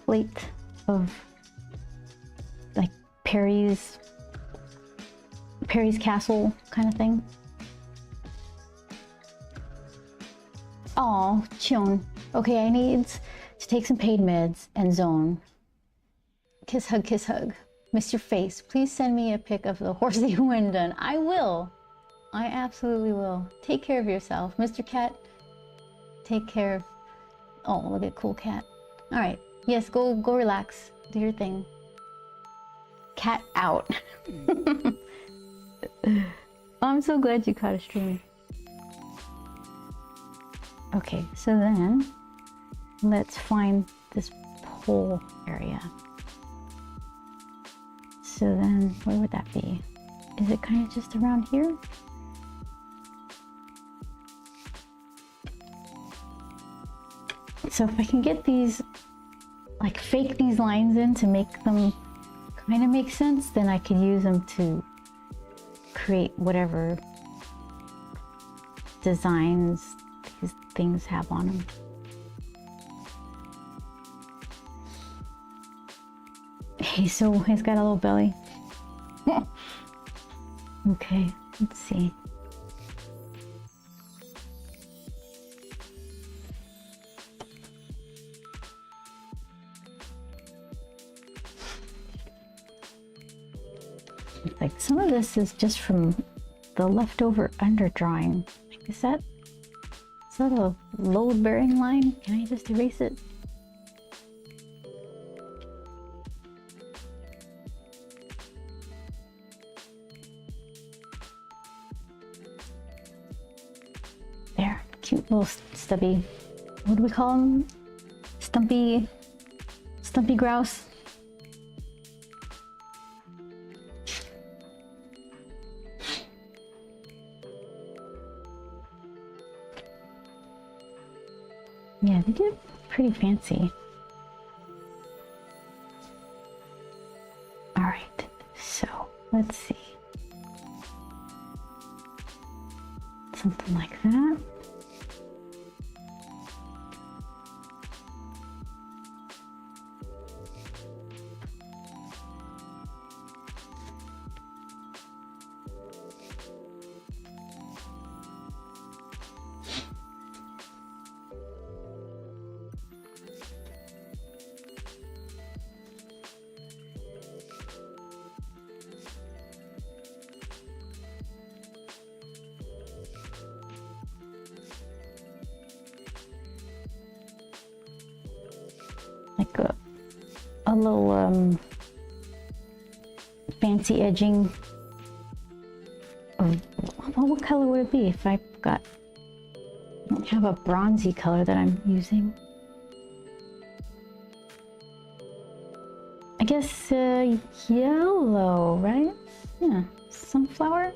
S1: plate of like Peri's castle kind of thing. Oh, Chion. Okay, I need to take some pain meds and zone. Kiss hug, kiss hug. Miss your face. Please send me a pic of the horsey wind done. I will. I absolutely will. Take care of yourself. Mr. Cat, take care. Oh, look at cool cat. All right. Yes, go relax. Do your thing. Cat out. I'm so glad you caught a stream. Okay, so then let's find this pole area. So then where would that be? Is it kind of just around here? So if I can get these like fake these lines in to make them kind of make sense, then I could use them to create whatever designs these things have on them. Hey, so he's got a little belly. Okay, let's see. Like some of this is just from the leftover underdrawing. Like, is that a load bearing line? Can I just erase it? There, cute little stubby. What do we call them? Stumpy grouse. Yeah, they do pretty fancy. All right, so let's see. Something like that. Like a little fancy edging of, well, what color would it be if I don't have a bronzy color that I'm using? I guess yellow, right? Yeah, sunflower.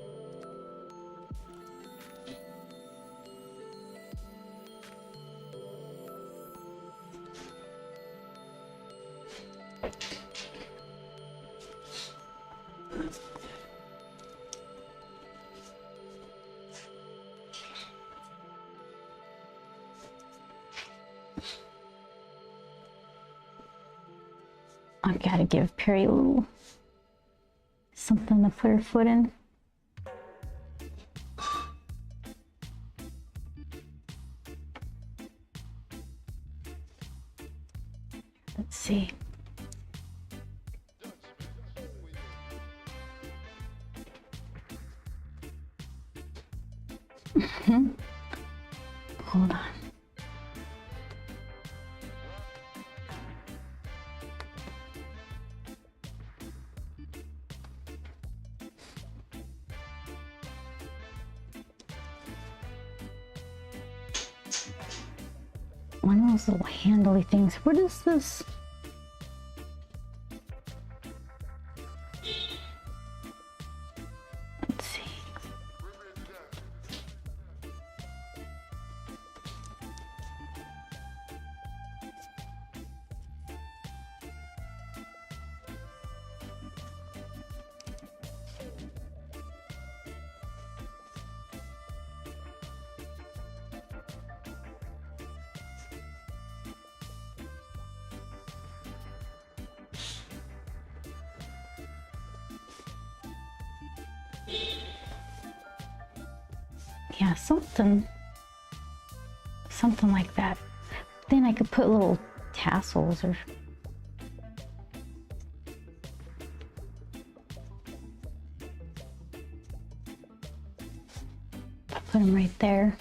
S1: I've got to give Peri a little something to put her foot in. Let's see. Hold on. One of those little handly things. What is this? Let's see. Yeah, something like that. Then I could put little tassels or put them right there.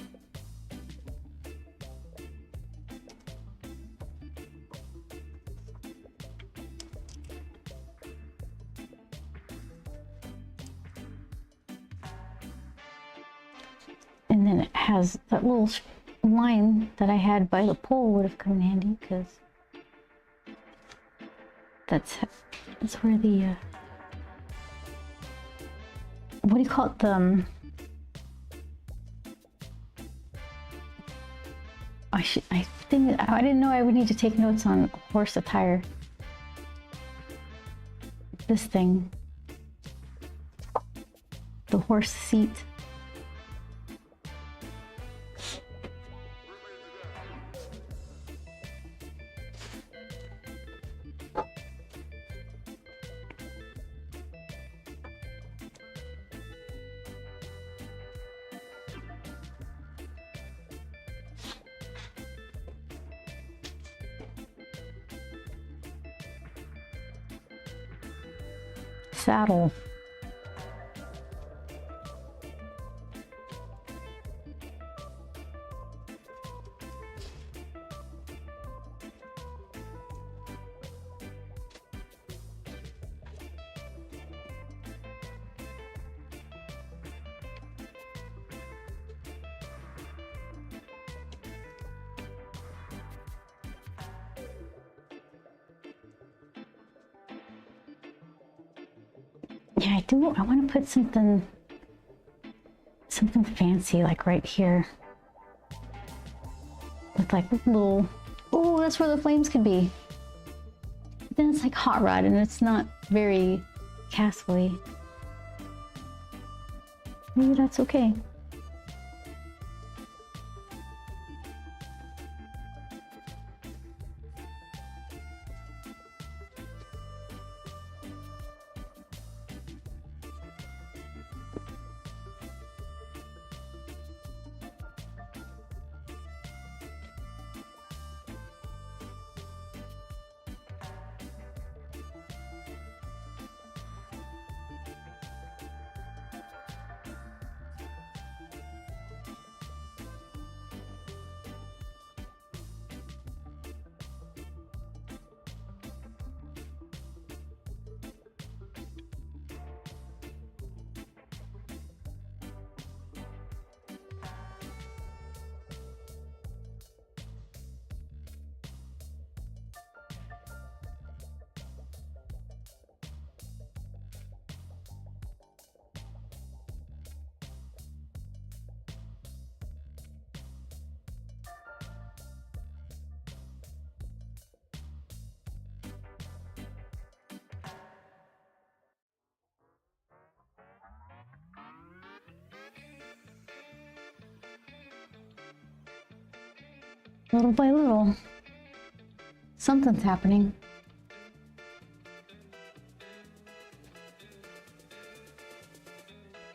S1: And then it has that little line that I had by the pole would have come in handy because that's where the what do you call it, the I think I didn't know I would need to take notes on horse attire. This thing. The horse seat. Saddle. Yeah, I want to put something fancy like right here. With like little, oh, that's where the flames can be. But then it's like hot rod and it's not very castle-y. Maybe that's okay. Little by little, something's happening.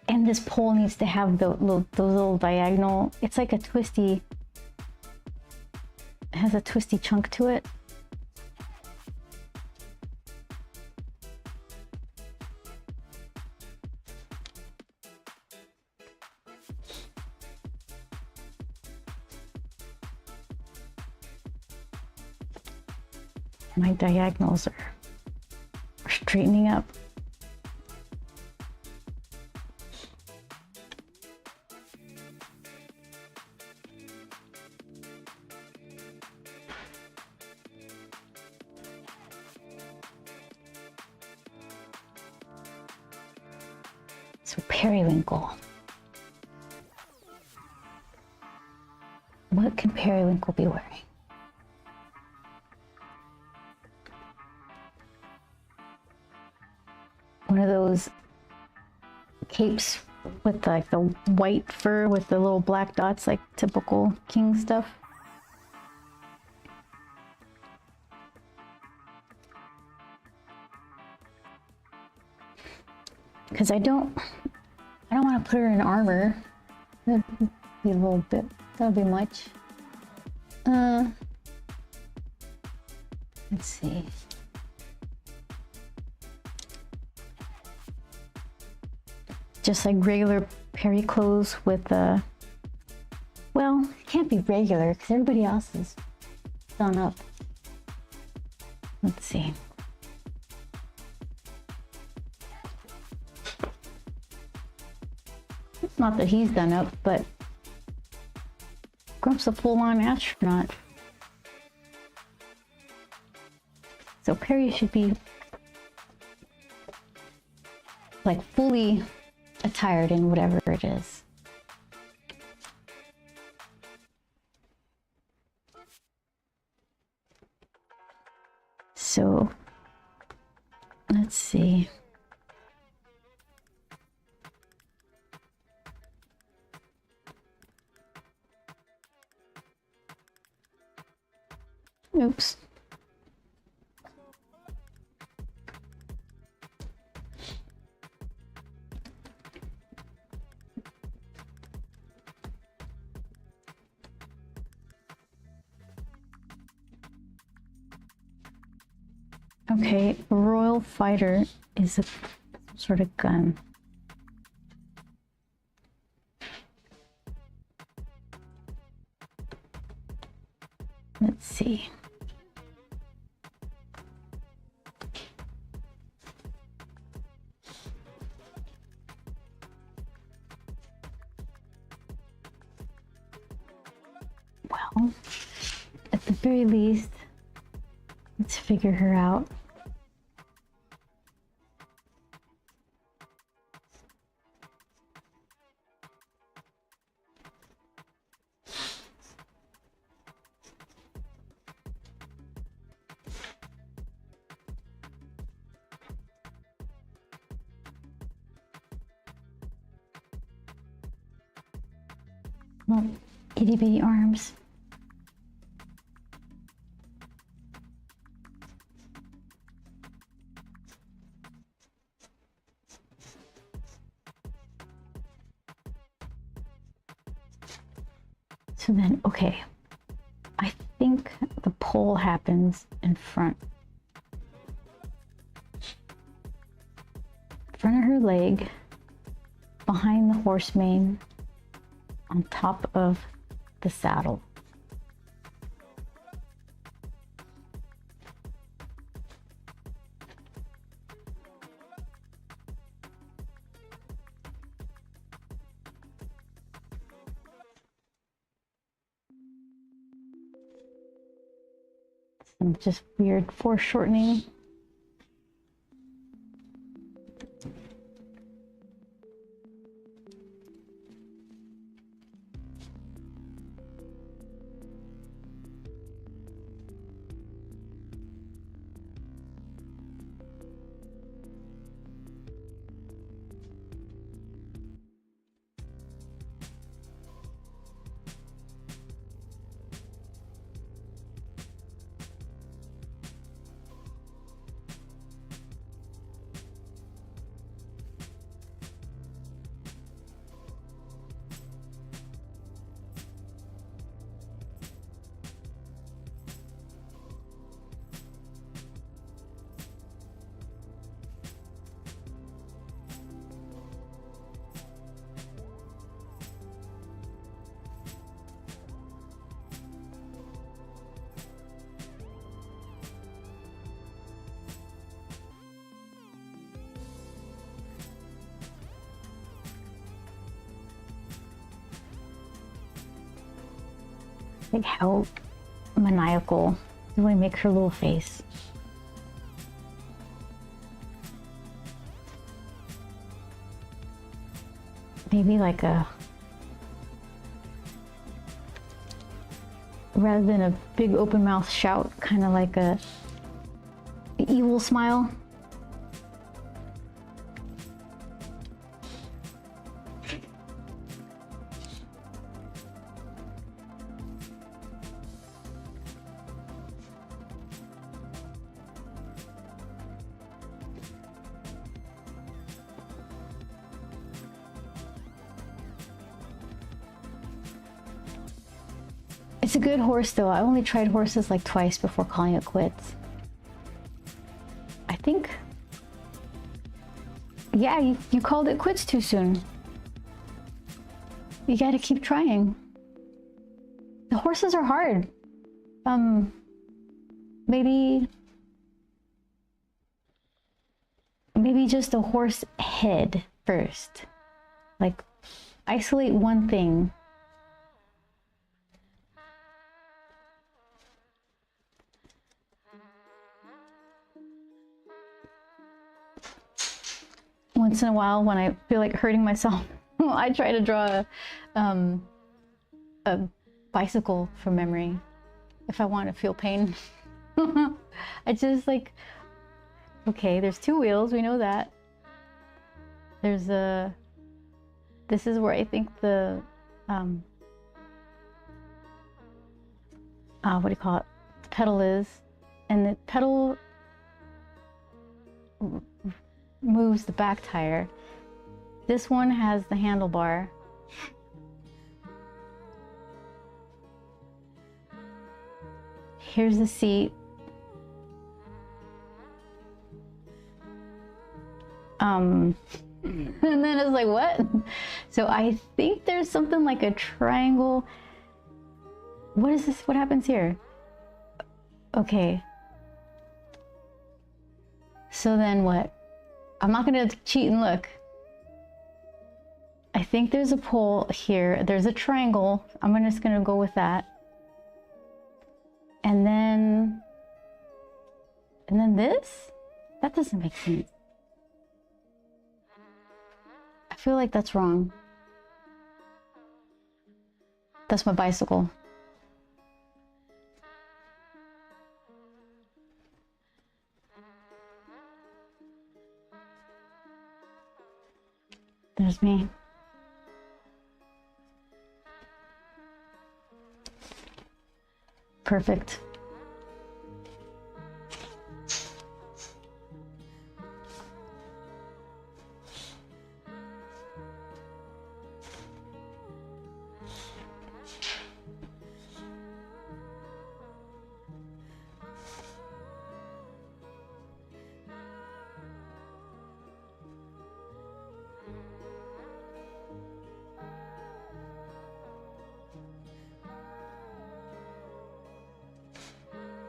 S1: And this pole needs to have those little diagonal, it's like a twisty, it has a twisty chunk to it. My diagonals are straightening up. So periwinkle. What can periwinkle be wearing? One of those capes with like the white fur with the little black dots, like typical king stuff. Because I don't want to put her in armor. That'd be a little bit, that would be much. Let's see. Just like regular Peri clothes with well, it can't be regular because everybody else is done up. Let's see. Not that he's done up, but Grump's a full-on astronaut. So Peri should be like fully attired in whatever it is. So let's see. Oops. Okay, a royal fighter is a sort of gun. Let's see. Well, at the very least, let's figure her out. Well, itty bitty arms. So then, okay, I think the pole happens in front. Front of her leg, behind the horse mane, on top of the saddle. Some just weird foreshortening. Like how maniacal. Really make her little face. Maybe like a, rather than a big open mouth shout, kind of like a evil smile. It's a good horse though. I only tried horses like twice before calling it quits. I think, yeah, you called it quits too soon. You gotta keep trying. The horses are hard. Maybe just a horse head first. Like, isolate one thing. Once in a while, when I feel like hurting myself, I try to draw a bicycle from memory if I want to feel pain. I just like, okay, there's two wheels, we know that. There's a, this is where I think the, what do you call it? The pedal is. And the pedal moves the back tire. This one has the handlebar. Here's the seat. And then it's like, what? So I think there's something like a triangle. What is this? What happens here? Okay. So then what? I'm not gonna cheat and look. I think there's a pole here. There's a triangle. I'm just gonna go with that. And then this? That doesn't make sense. I feel like that's wrong. That's my bicycle. There's me. Perfect.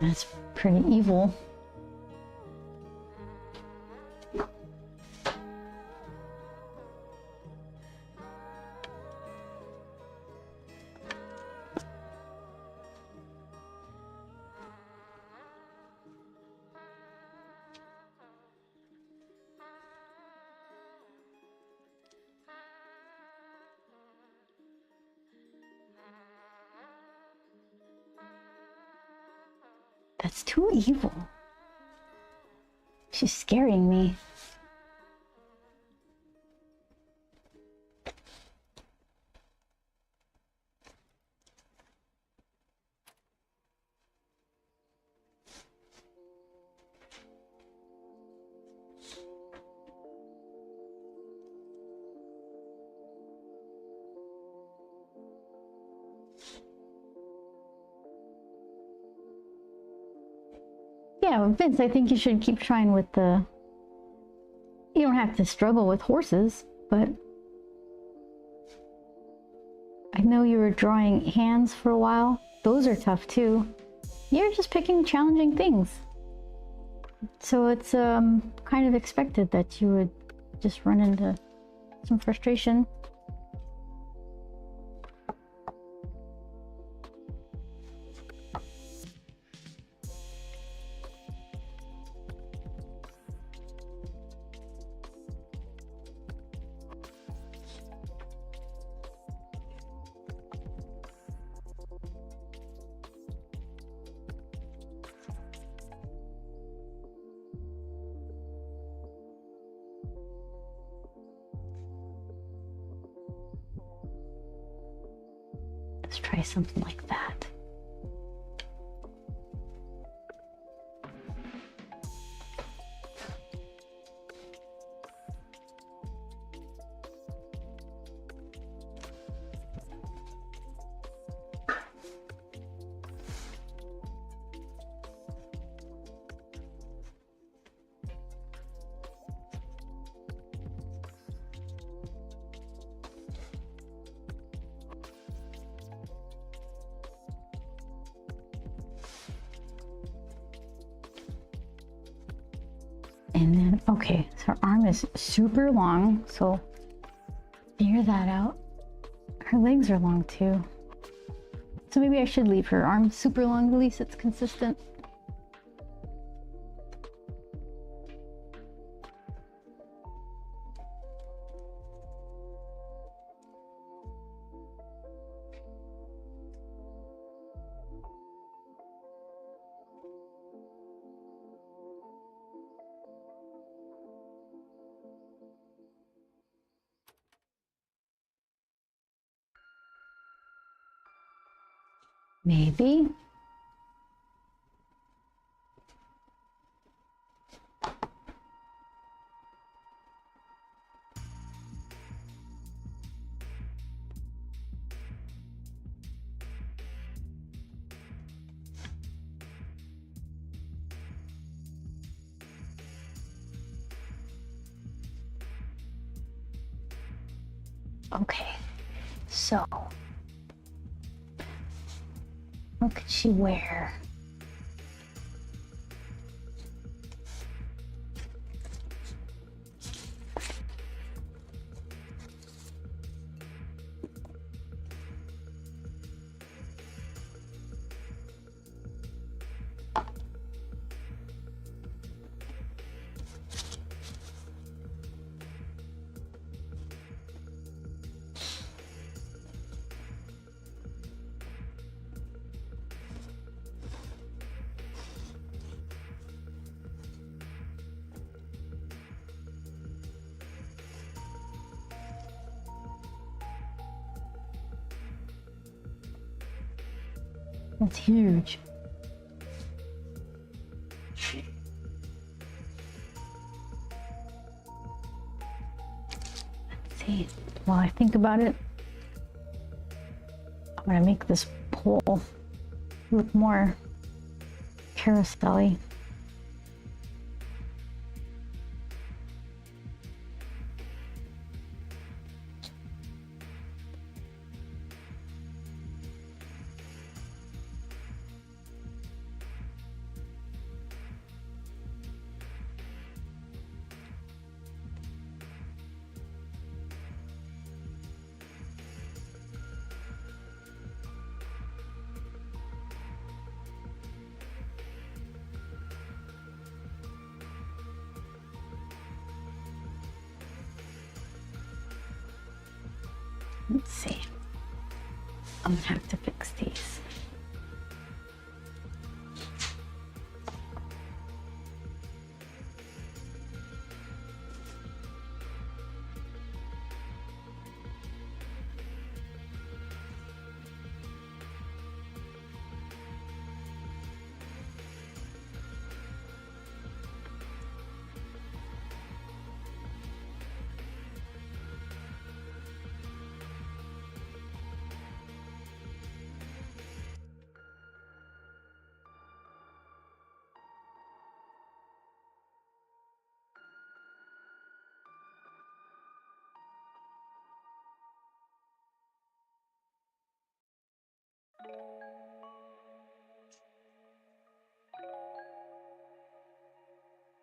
S1: That's pretty evil. That's too evil. She's scaring me. Yeah, Vince, I think you should keep trying with the... You don't have to struggle with horses, but... I know you were drawing hands for a while. Those are tough too. You're just picking challenging things. So it's kind of expected that you would just run into some frustration. Let's try something like that. And then, okay, so her arm is super long, so figure that out. Her legs are long too. So maybe I should leave her arm super long, at least it's consistent. Maybe. Okay, so what could she wear? That's huge. Let's see. While I think about it, I'm gonna make this pole look more carousel-y. Let's see. I'm gonna have to fix these.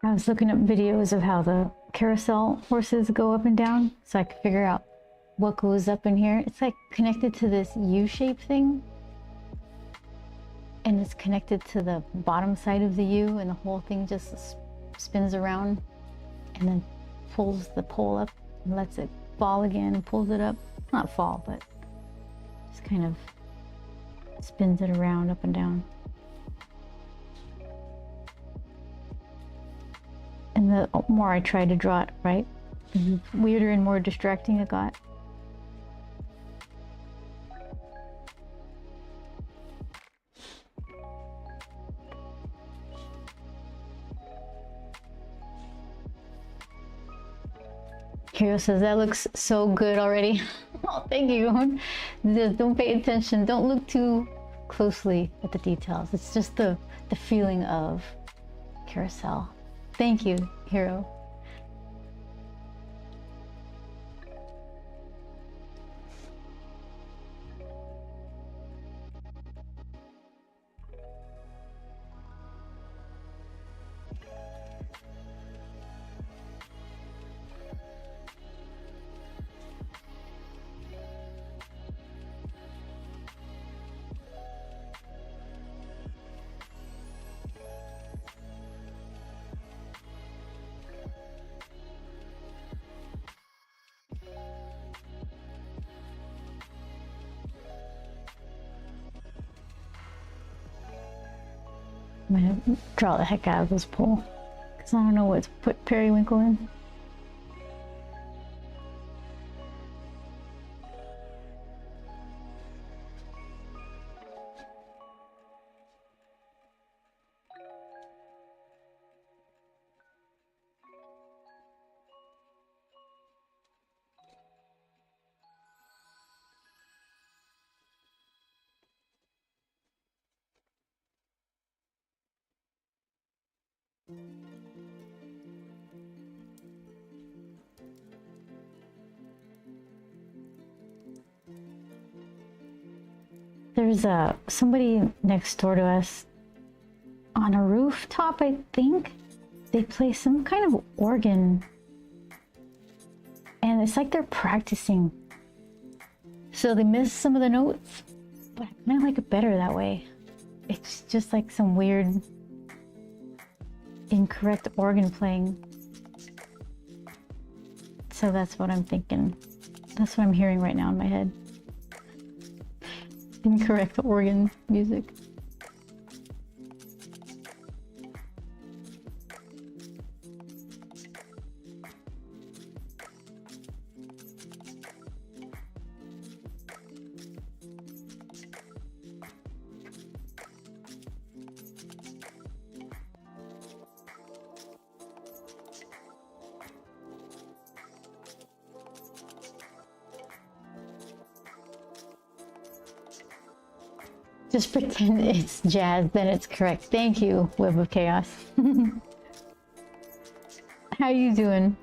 S1: I was looking up videos of how the carousel horses go up and down so I could figure out what goes up in here. It's like connected to this U-shaped thing. And it's connected to the bottom side of the U, and the whole thing just spins around and then pulls the pole up and lets it fall again and pulls it up. Not fall, but just kind of spins it around up and down. And the more I tried to draw it right, the weirder and more distracting it got. Hero says, that looks so good already. Oh, thank you. Just don't pay attention. Don't look too closely at the details. It's just the feeling of carousel. Thank you, Hero. I'm gonna draw the heck out of this pole because I don't know what to put periwinkle in. There's somebody next door to us on a rooftop, I think. They play some kind of organ. And it's like they're practicing. So they miss some of the notes, but I kind of like it better that way. It's just like some weird, incorrect organ playing. So that's what I'm thinking. That's what I'm hearing right now in my head. Incorrect organ music. Just pretend it's jazz, then it's correct. Thank you, Web of Chaos. How you doing?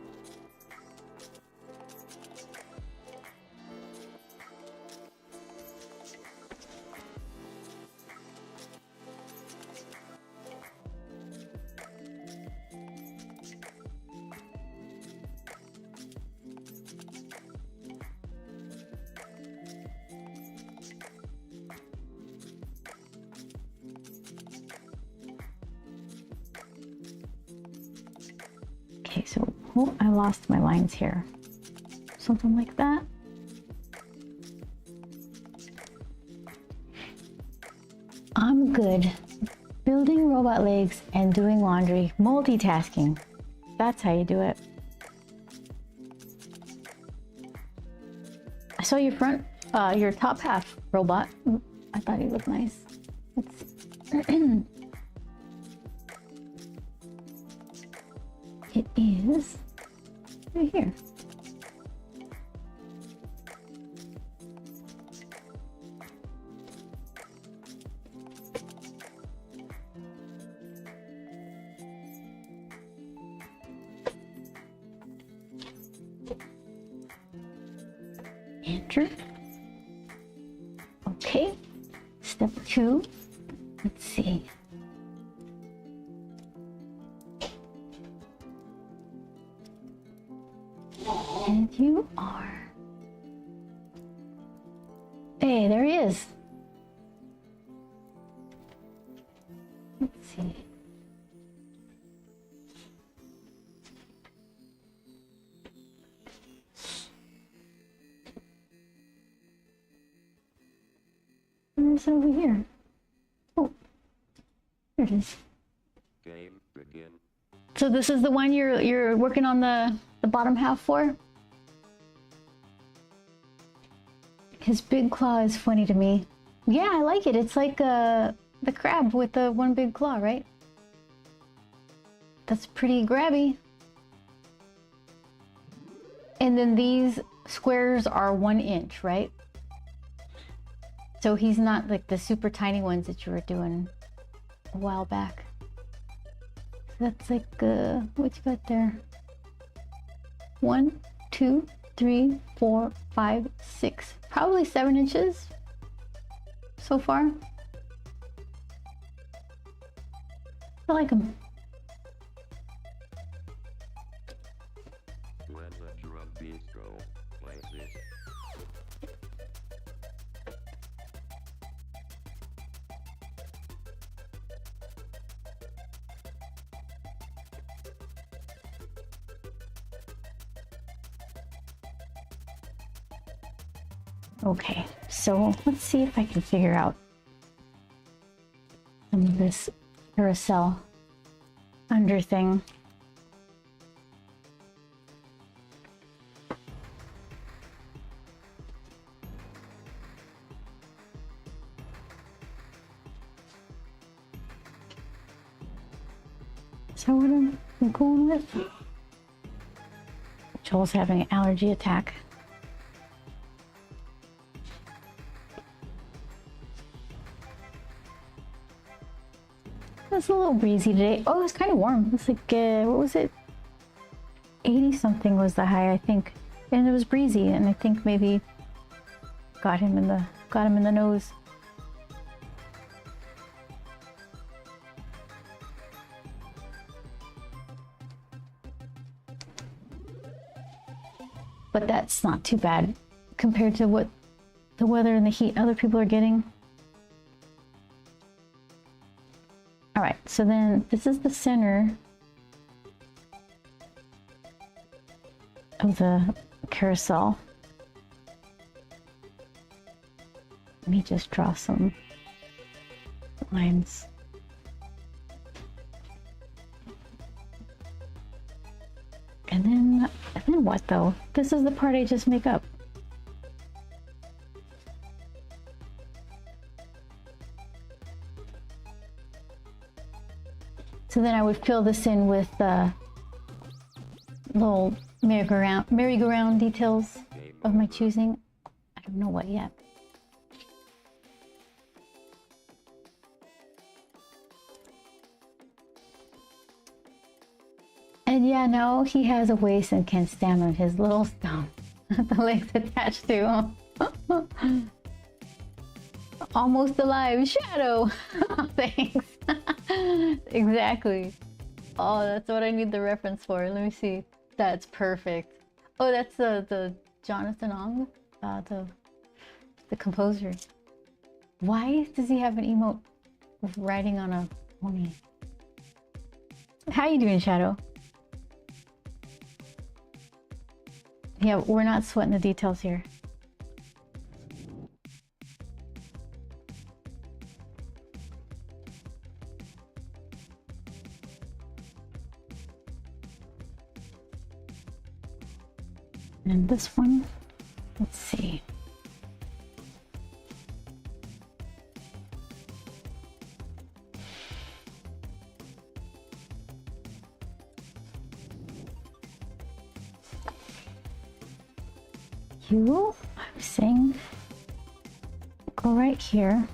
S1: Okay, so I lost my lines here. Something like that. I'm good. Building robot legs and doing laundry. Multitasking. That's how you do it. I saw your your top half robot. I thought he looked nice. Let's see. It is right here. Enter. Okay. Step 2. Let's see. And you are. Hey, there he is. Let's see. Where's it over here? Oh, there it is.
S2: Game begin.
S1: So this is the one you're working on the bottom half for? His big claw is funny to me. Yeah, I like it. It's like the crab with the one big claw, right? That's pretty grabby. And then these squares are 1 inch, right? So he's not like the super tiny ones that you were doing a while back. That's like, what you got there? 1, 2, 3, 4, 5, 6. Probably 7 inches so far. I like them.
S2: When the drum beats go like this.
S1: Okay, so let's see if I can figure out some of this carousel under thing. Is that what I'm going with? Joel's having an allergy attack. It's a little breezy today. Oh, it was kind of warm. It's like, what was it? 80 something was the high, I think. And it was breezy, and I think maybe got him in the nose. but that's not too bad compared to what the weather and the heat other people are getting. All right, so then this is the center of the carousel. Let me just draw some lines. And then what though? This is the part I just make up. So then I would fill this in with little merry-go-round details of my choosing. I don't know what yet. And yeah, no, he has a waist and can stand on his little stone. The legs attached to him. Almost alive, Shadow. Thanks. Exactly. Oh, that's what I need the reference for. Let me see. That's perfect. Oh, that's the Jonathan Ong, the composer. Why does he have an emote of riding on a pony? How you doing, Shadow? Yeah, we're not sweating the details here. And this one, let's see. You, I'm saying, go right here.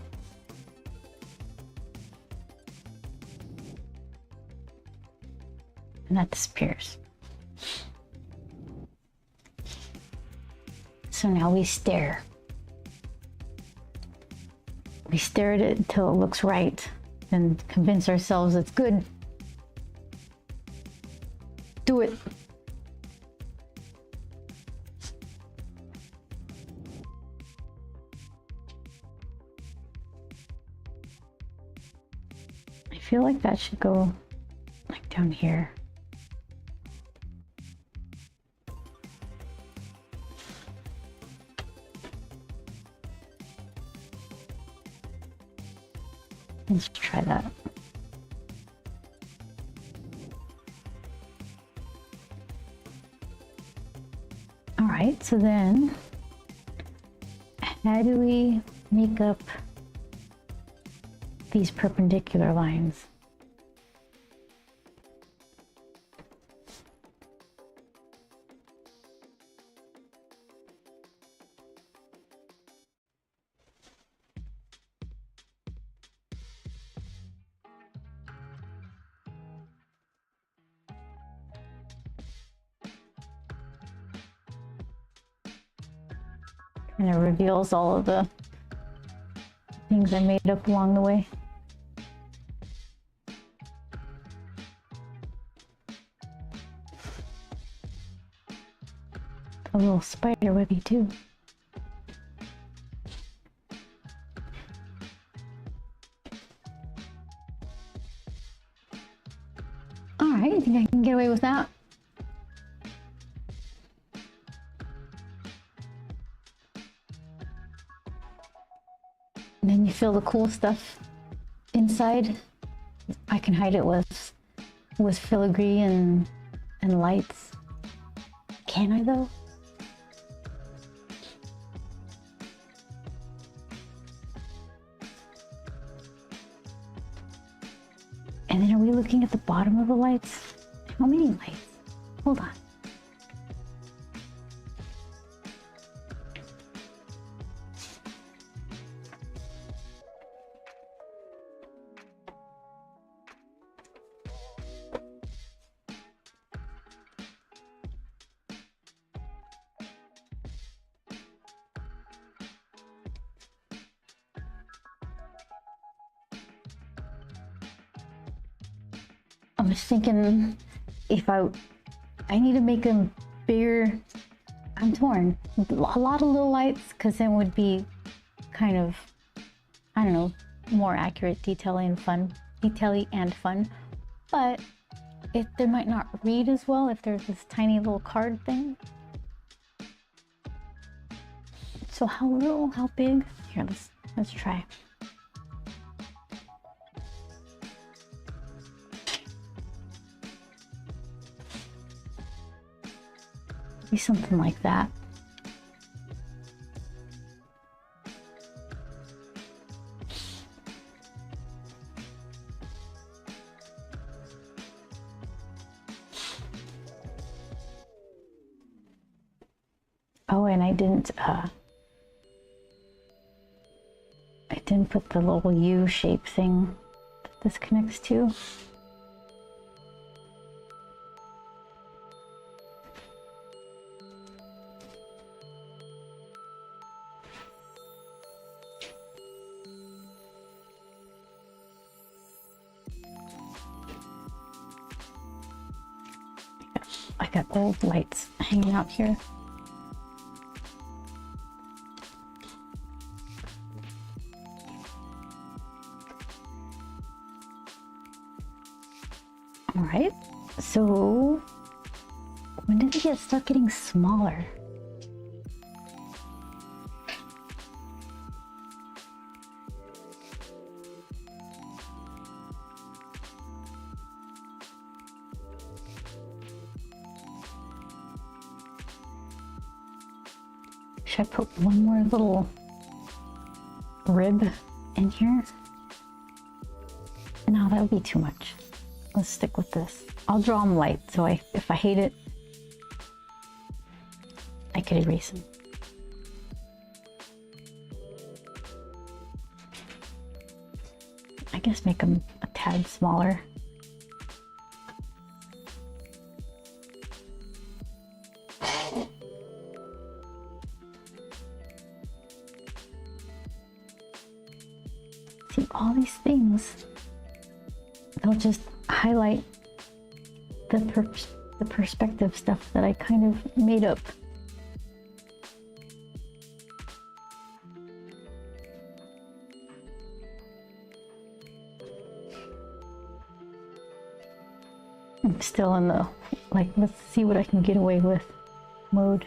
S1: And that disappears. So now we stare. We stare at it until it looks right and convince ourselves it's good. Do it. I feel like that should go like down here. Let's try that. All right, so then how do we make up these perpendicular lines? And it reveals all of the things I made up along the way. A little spider webby too. All right, you think I can get away with that? And then you feel the cool stuff inside. I can hide it with filigree and lights. Can I though? And then are we looking at the bottom of the lights? How many lights? Hold on. I was thinking if I need to make them bigger. I'm torn. A lot of little lights, because then would be kind of, I don't know, more accurate, detailing and fun. But they might not read as well if there's this tiny little card thing. So how little, how big? Here, let's try. Be something like that. Oh, and I didn't put the little U shape thing that this connects to. I got old lights hanging out here. All right, so when did it start getting smaller? Should I put one more little rib in here? No, that would be too much. Let's stick with this. I'll draw them light, so if I hate it, I could erase them. I guess make them a tad smaller. See, all these things, they'll just highlight the perspective stuff that I kind of made up. I'm still in the, like, let's see what I can get away with mode.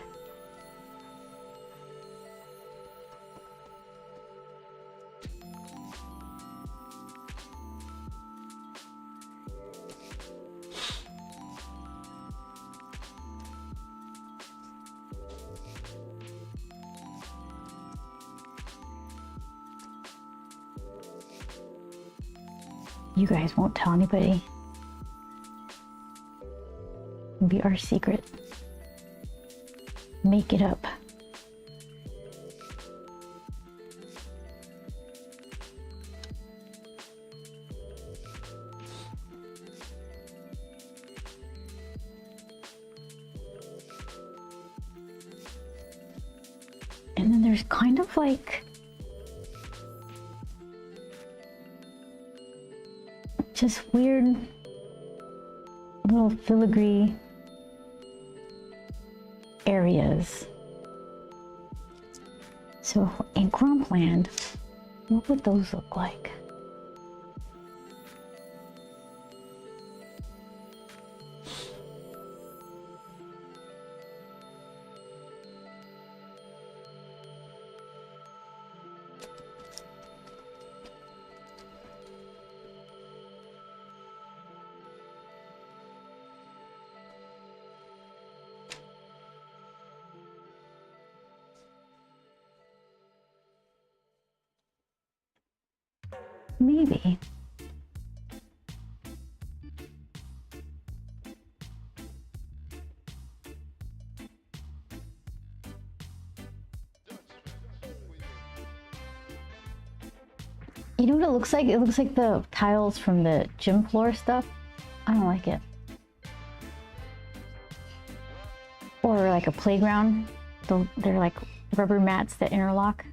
S1: You guys won't tell anybody. It'll be our secret. Make it up. And then there's kind of like just weird little filigree areas. So in Grumpland, what would those look like? Maybe. You know what it looks like? It looks like the tiles from the gym floor stuff. I don't like it. Or like a playground. They're like rubber mats that interlock.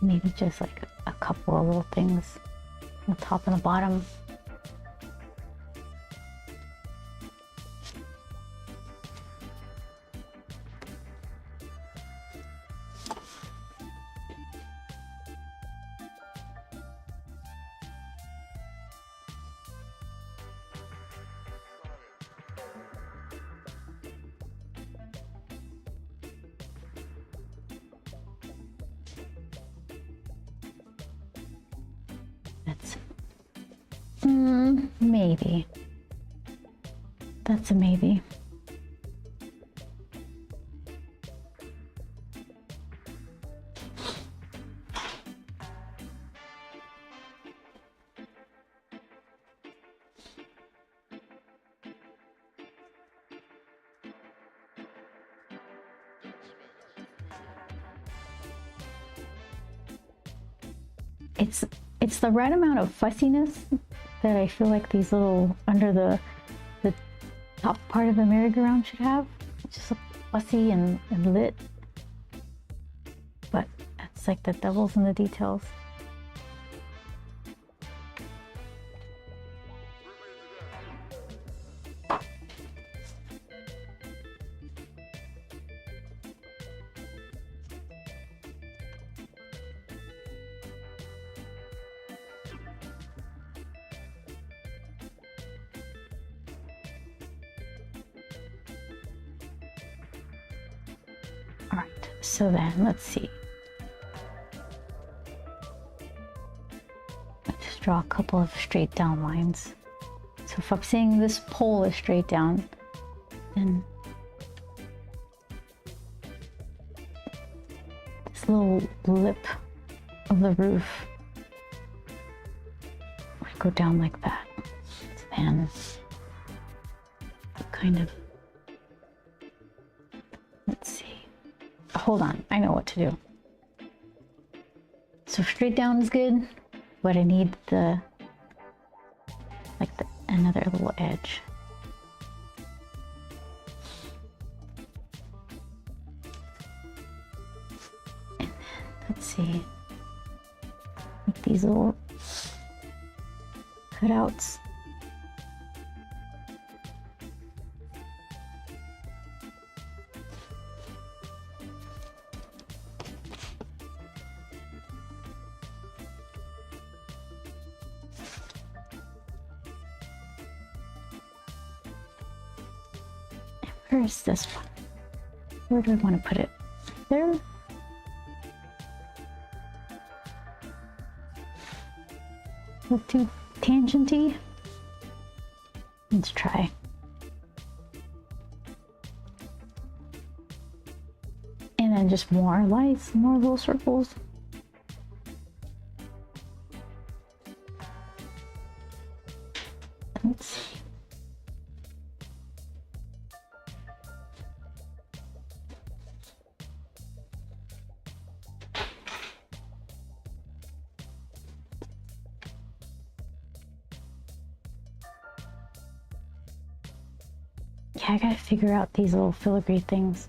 S1: maybe just like a couple of little things on the top and the bottom. That's maybe. That's a maybe. It's the right amount of fussiness that I feel like these little under the top part of the merry-go-round should have. It's just fussy and lit, but it's like the devil's in the details. All right, so then let's see. Let's just draw a couple of straight down lines. So if I'm saying this pole is straight down, then this little lip of the roof would go down like that. And kind of, let's see. Hold on, I know what to do. So straight down is good, but I need another little edge. And then, let's see, make these little cutouts. Where is this one? Where do I want to put it? There? A little too tangenty? Let's try. And then just more lights, more little circles. Let's see. Yeah, I gotta figure out these little filigree things.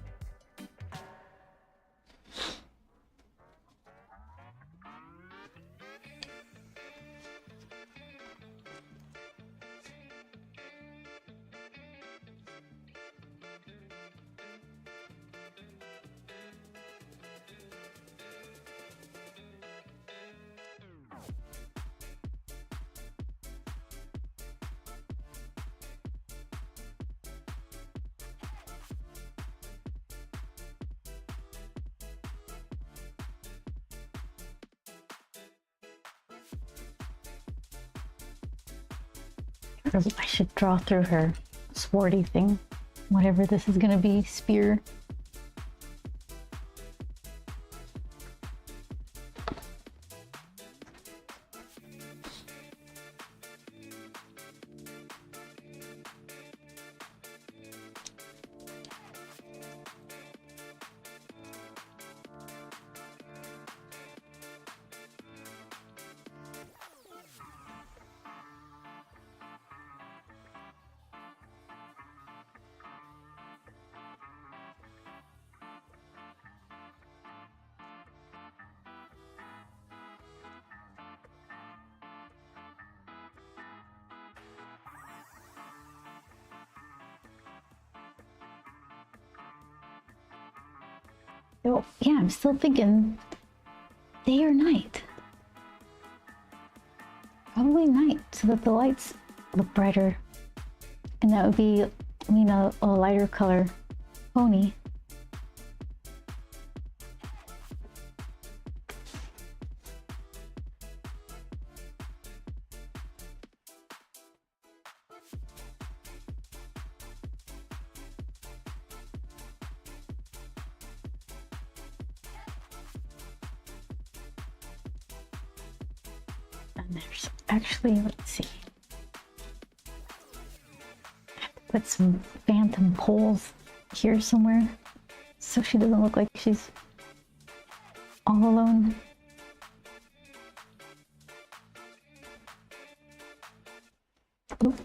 S1: I should draw through her swarty thing, whatever this is gonna be, spear. So yeah, I'm still thinking day or night. Probably night, so that the lights look brighter. And that would be, you know, a lighter color pony. And there's actually, let's see. I have to put some phantom poles here somewhere so she doesn't look like she's all alone. Oop.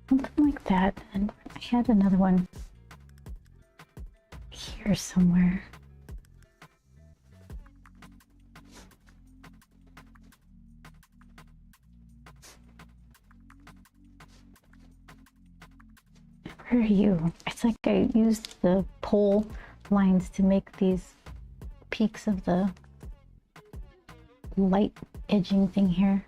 S1: Something like that. And I had another one here somewhere. Where are you? It's like I used the pole lines to make these peaks of the light edging thing here.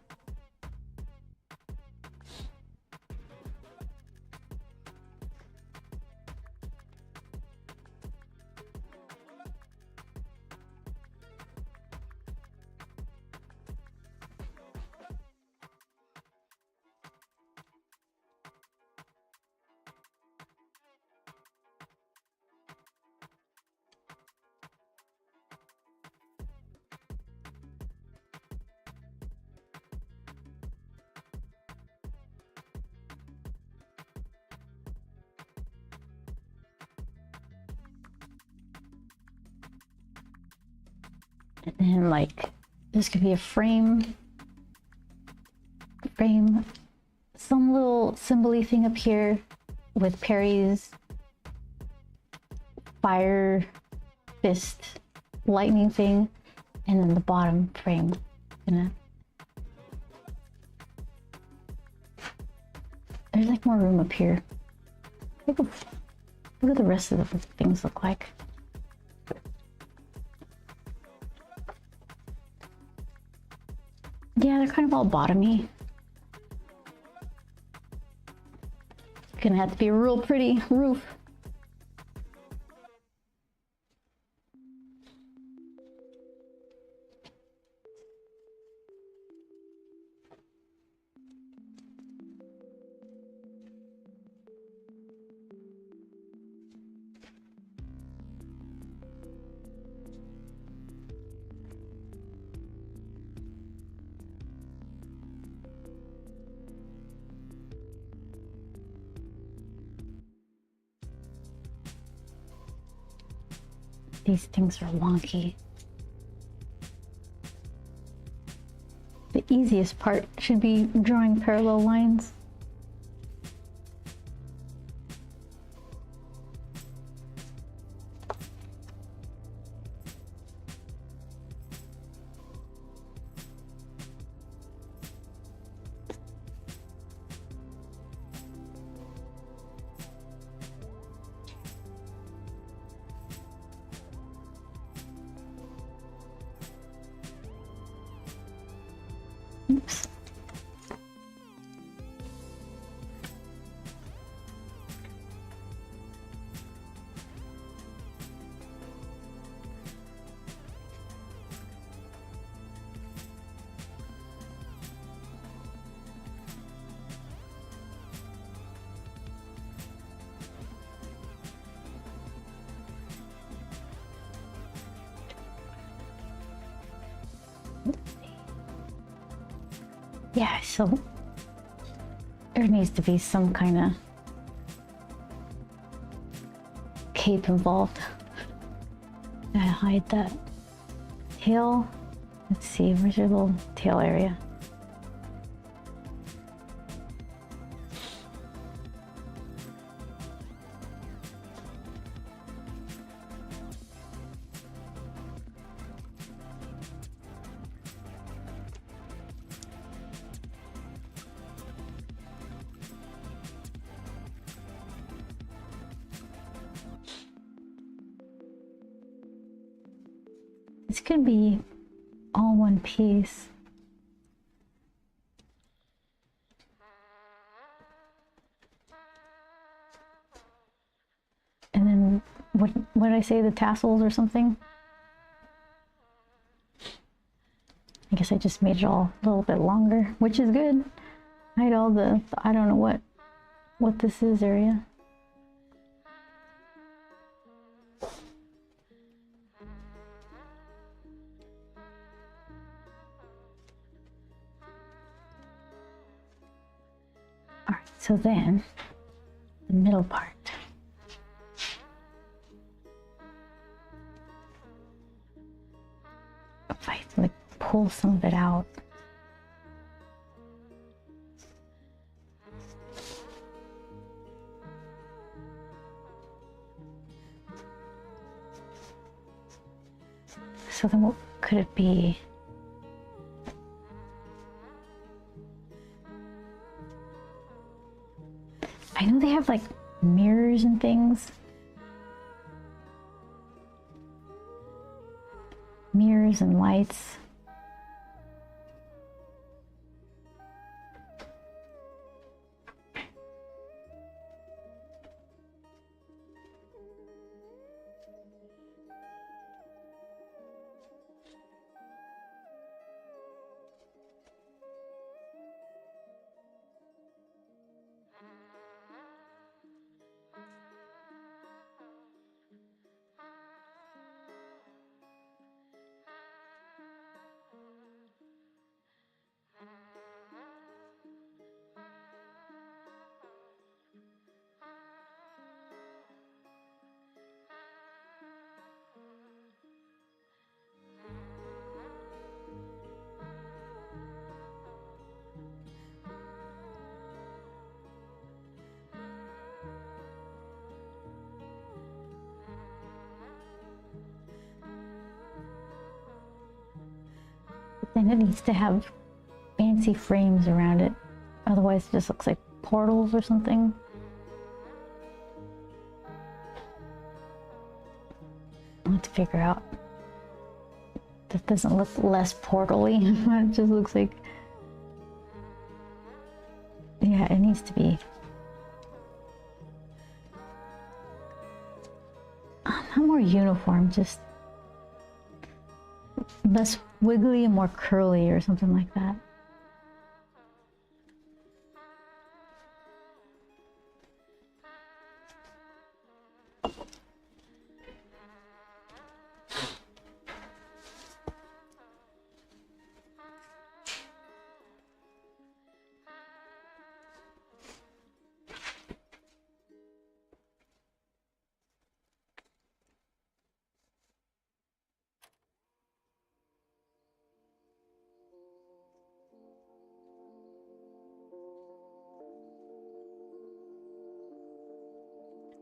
S1: And then like, this could be a frame, some little symbol-y thing up here with Peri's fire fist lightning thing, and then the bottom frame. There's like more room up here. What do the rest of the things look like? Yeah, they're kind of all bottomy. Gonna have to be a real pretty roof. These things are wonky. The easiest part should be drawing parallel lines. Oops. Yeah, so there needs to be some kind of cape involved. Gotta hide that tail. Let's see, where's your little tail area? This could be all one piece. And then what did I say, the tassels or something? I guess I just made it all a little bit longer, which is good. I had all the I don't know what this is area. All right, so then the middle part. If I like pull some of it out. So then what could it be? I know they have like mirrors and things. Mirrors and lights. Then it needs to have fancy frames around it. Otherwise it just looks like portals or something. I'll have to figure out. That doesn't look less portal-y. It just looks like... Yeah, it needs to be... not more uniform, just... less wiggly and more curly or something like that.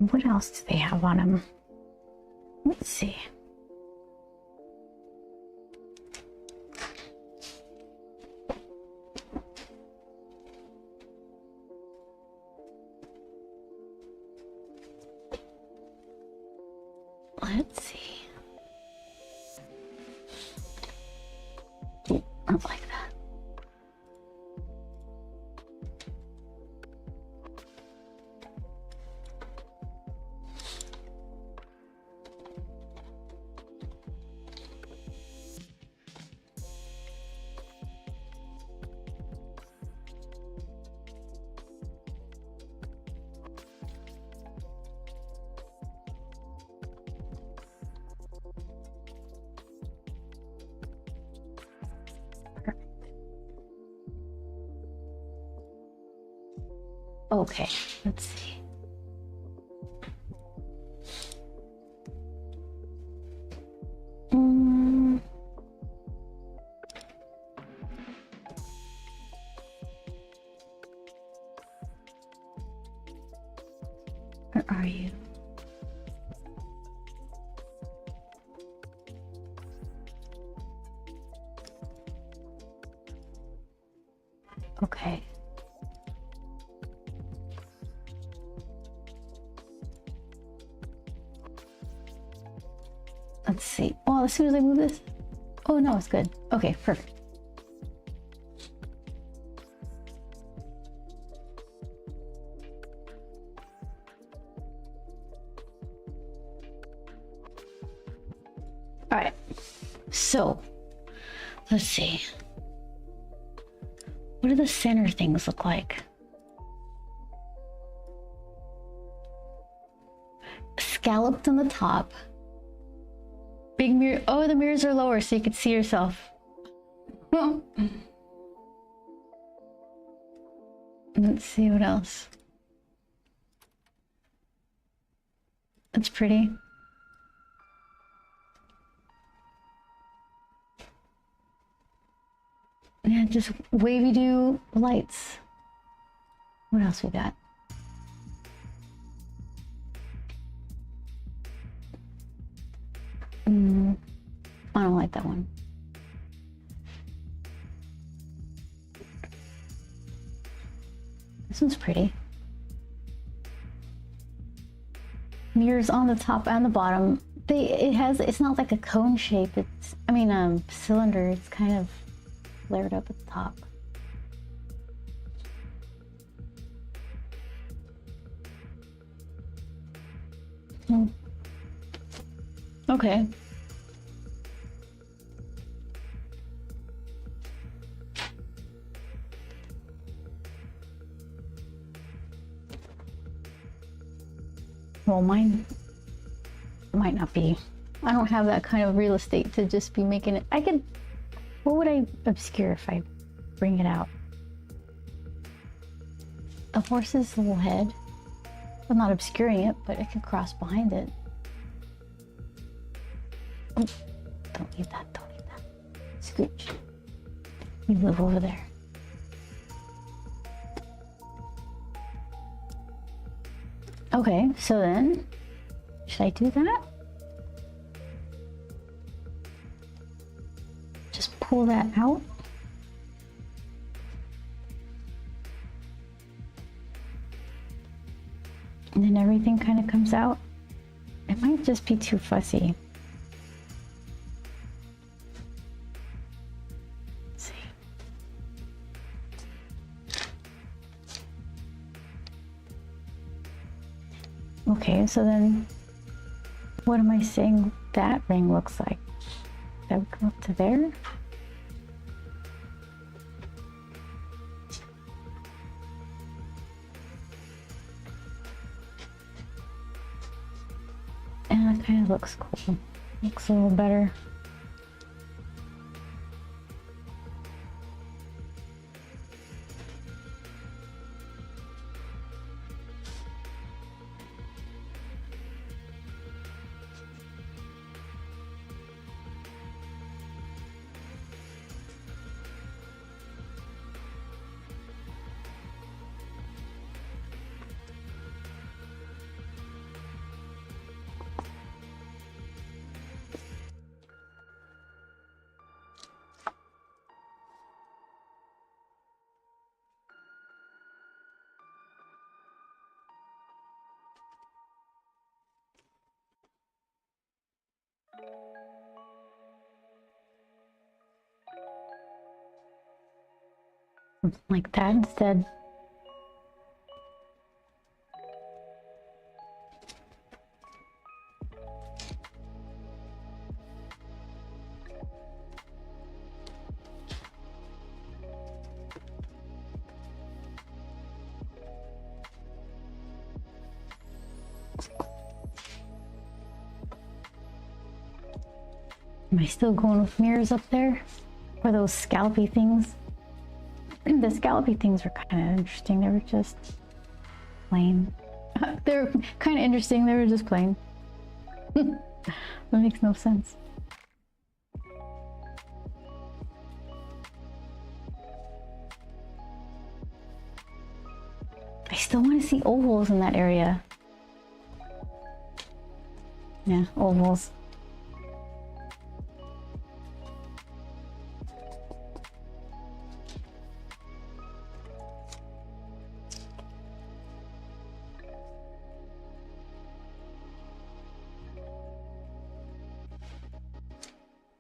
S1: What else do they have on them? Let's see. Let's see. Not like that. Okay, let's see. Where are you? Okay. Let's see. Oh, as soon as I move this. Oh no, it's good. Okay, perfect. All right, so let's see. What do the center things look like? Scalloped on the top. Big mirror. Oh, the mirrors are lower so you can see yourself. Let's see what else. That's pretty. Yeah, just wavy do lights. What else we got? I don't like that one. This one's pretty. Mirrors on the top and the bottom. It's not like a cone shape. Cylinder. It's kind of flared up at the top. Okay. Well, mine might not be. I don't have that kind of real estate to just be making it. What would I obscure if I bring it out? The horse's little head. I'm not obscuring it, but it could cross behind it. Oh, don't need that, don't need that. Scooch. You live over there. Okay, so then, should I do that? Just pull that out. And then everything kind of comes out. It might just be too fussy. Let's see. Okay, so then what am I saying that ring looks like? That would come up to there? And it kind of looks cool. Looks a little better. Something like that instead. Am I still going with mirrors up there? Or those scallopy things? The scallopy things were kind of interesting. They were just plain. They're kind of interesting. They were just plain. That makes no sense. I still want to see ovals in that area. Yeah, ovals.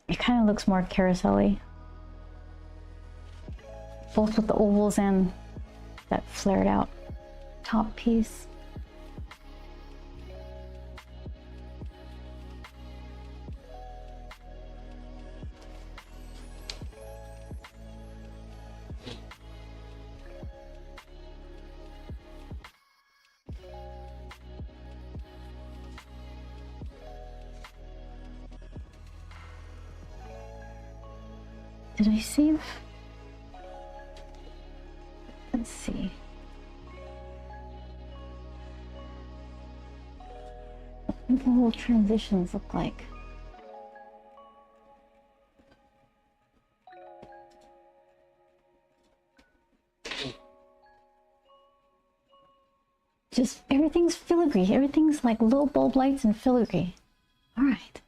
S1: It kind of looks more carousel-y. Both with the ovals and that flared out top piece. Did I save? Let's see. What do the little transitions look like? Just everything's filigree. Everything's like little bulb lights and filigree. All right.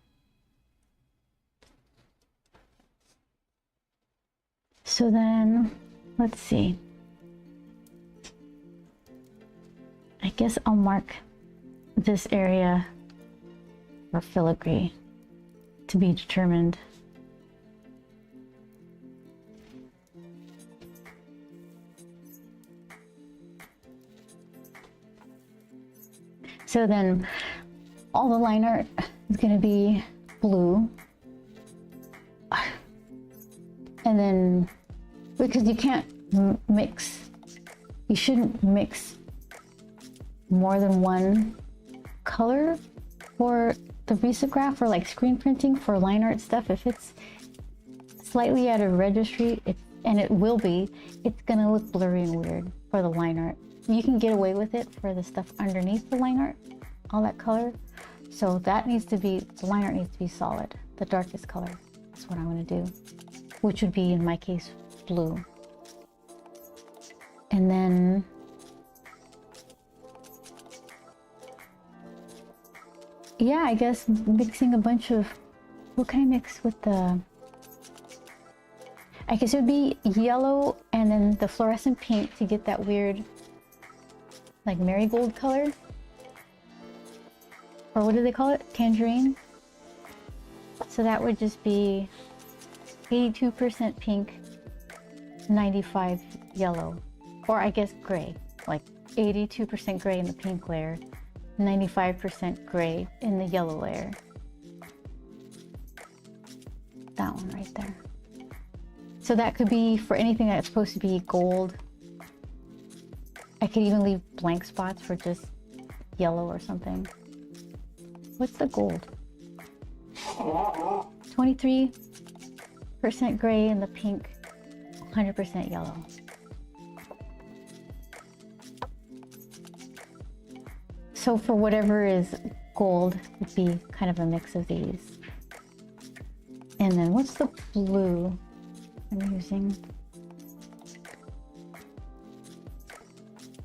S1: So then, let's see. I guess I'll mark this area for filigree to be determined. So then all the line art is going to be blue. And then, because you can't mix, you shouldn't mix more than one color for the risograph or like screen printing for line art stuff. If it's slightly out of registry, and it will be, it's gonna look blurry and weird for the line art. You can get away with it for the stuff underneath the line art, all that color. So that needs to be, the line art needs to be solid, the darkest color. That's what I'm gonna do, which would be, in my case, blue. And then yeah, I guess mixing a bunch of, what can I mix with the, I guess it would be yellow and then the fluorescent pink to get that weird like marigold color, or what do they call it, tangerine. So that would just be 82% pink, 95 yellow, or I guess gray, like 82% gray in the pink layer, 95% gray in the yellow layer. That one right there. So that could be for anything that's supposed to be gold. I could even leave blank spots for just yellow or something. What's the gold? 23% gray in the pink, 100% yellow. So for whatever is gold, would be kind of a mix of these. And then what's the blue I'm using?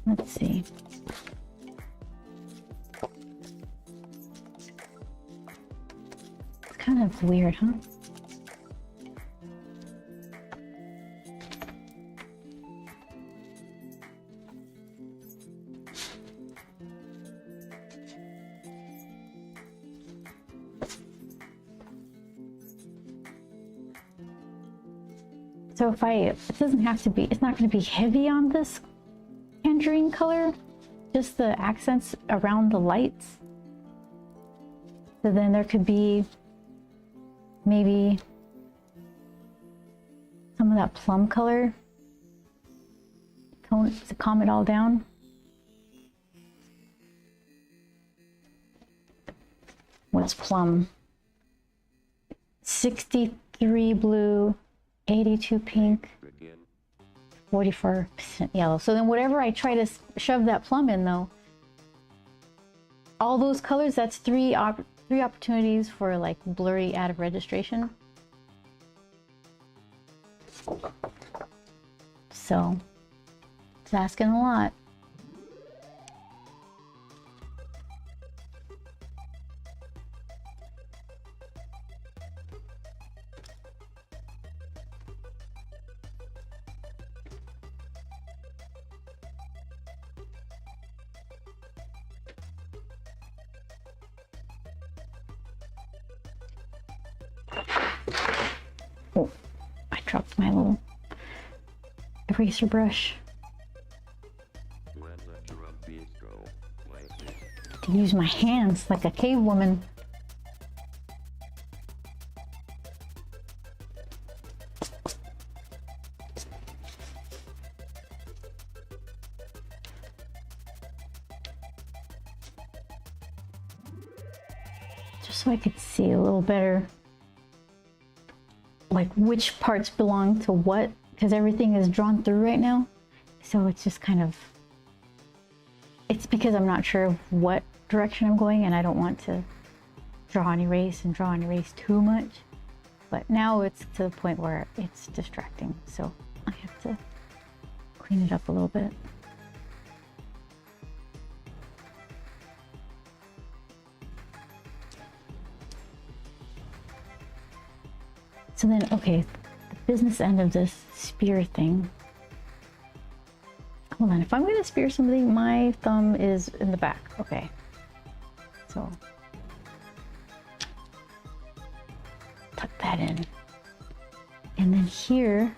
S1: Let's see. It's kind of weird, huh? So if it doesn't have to be, it's not going to be heavy on this tangerine color, just the accents around the lights. So then there could be maybe some of that plum color to calm it all down. What's plum? 63 blue, 82 pink, 44% yellow. So then whatever I try to shove that plum in though, all those colors, that's three opportunities for like blurry out of registration. So it's asking a lot. my little eraser brush.
S2: When the drum beats go like this.
S1: I can use my hands like a cave woman. Just so I could see a little better, like which parts belong to what, because everything is drawn through right now. So it's just kind of, it's because I'm not sure of what direction I'm going and I don't want to draw and erase too much. But now it's to the point where it's distracting. So I have to clean it up a little bit. So then, okay, the business end of this spear thing. Hold on, if I'm gonna spear something, my thumb is in the back. Okay, so tuck that in. And then here,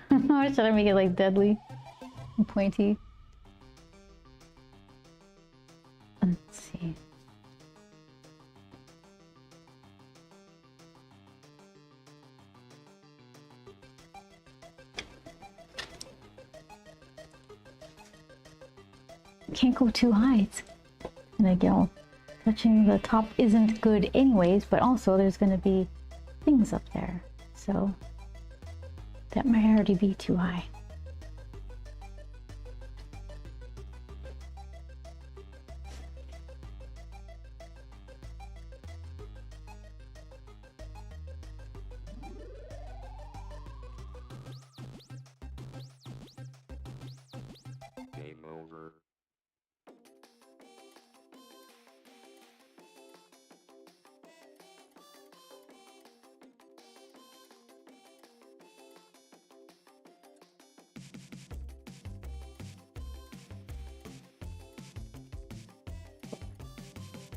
S1: should I make it like deadly and pointy? Let's see. Can't go too high. It's gonna get all touching the top isn't good anyways, but also there's gonna be things up there. So that might already be too high.
S2: Game over.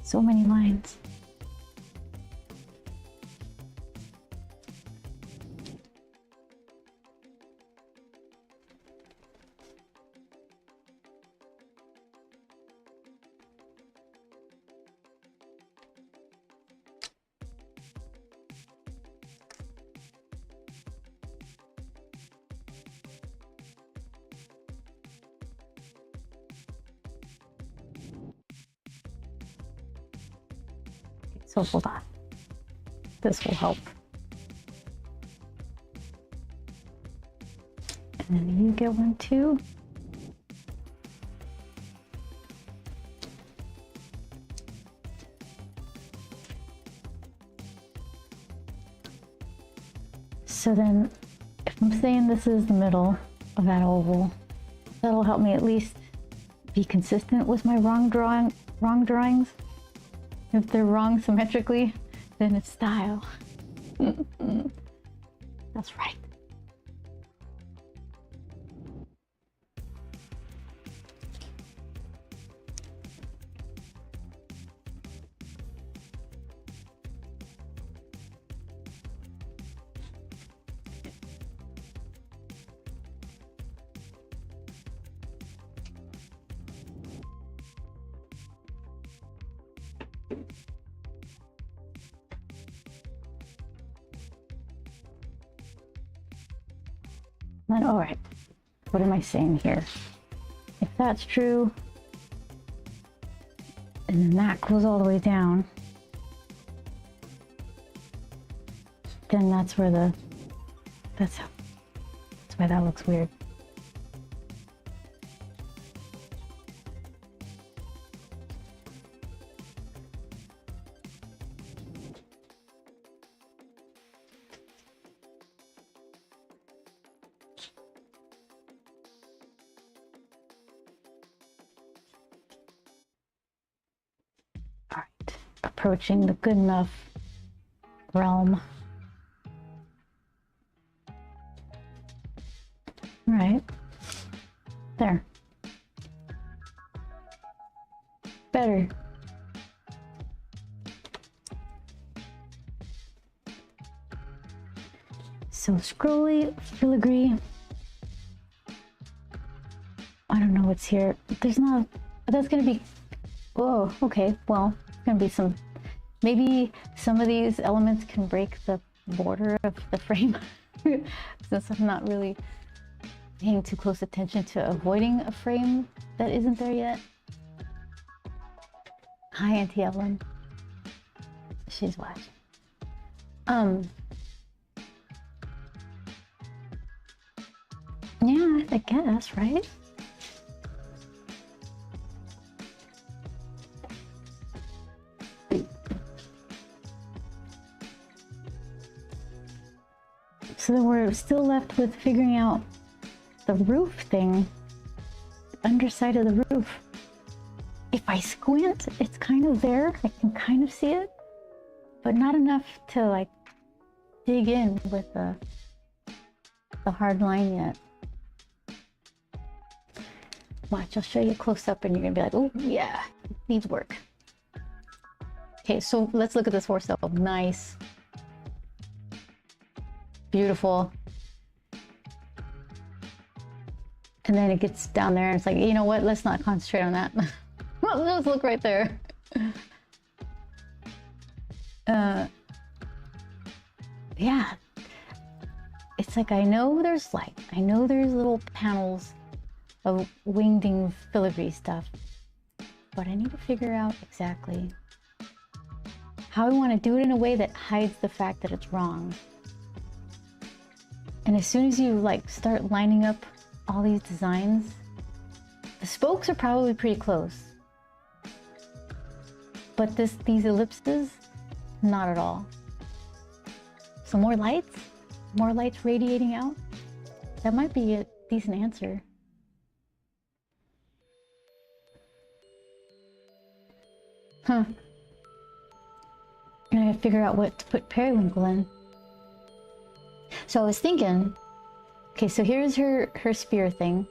S1: So many lines. So hold on. This will help. And then you get one too. So then, if I'm saying this is the middle of that oval, that'll help me at least be consistent with my wrong drawings. If they're wrong symmetrically, then it's style. That's right. Then, all right, what am I saying here? If that's true, and then that goes all the way down, then that's where that's why that looks weird. All right, approaching the good enough realm. All right, there. Better. So scrolly, filigree. I don't know what's here. There's not, that's gonna be, oh, okay. Well, it's gonna be some, maybe some of these elements can break the border of the frame since I'm not really paying too close attention to avoiding a frame that isn't there yet. Hi, Auntie Evelyn. She's watching. Yeah, I guess, right? So then we're still left with figuring out the roof thing, the underside of the roof. If I squint, it's kind of there. I can kind of see it, but not enough to like dig in with the hard line yet. Watch, I'll show you a close up and you're gonna be like, oh yeah, it needs work. Okay, so let's look at this horse though. Nice. Beautiful. And then it gets down there and it's like, you know what? Let's not concentrate on that. Let's just look right there. Yeah. It's like, I know there's light. I know there's little panels of wingding filigree stuff, but I need to figure out exactly how I want to do it in a way that hides the fact that it's wrong. And as soon as you like start lining up all these designs, the spokes are probably pretty close, but these ellipses, not at all. So more lights radiating out. That might be a decent answer. Huh. I gotta figure out what to put periwinkle in. So I was thinking, okay, so here's her spear thing.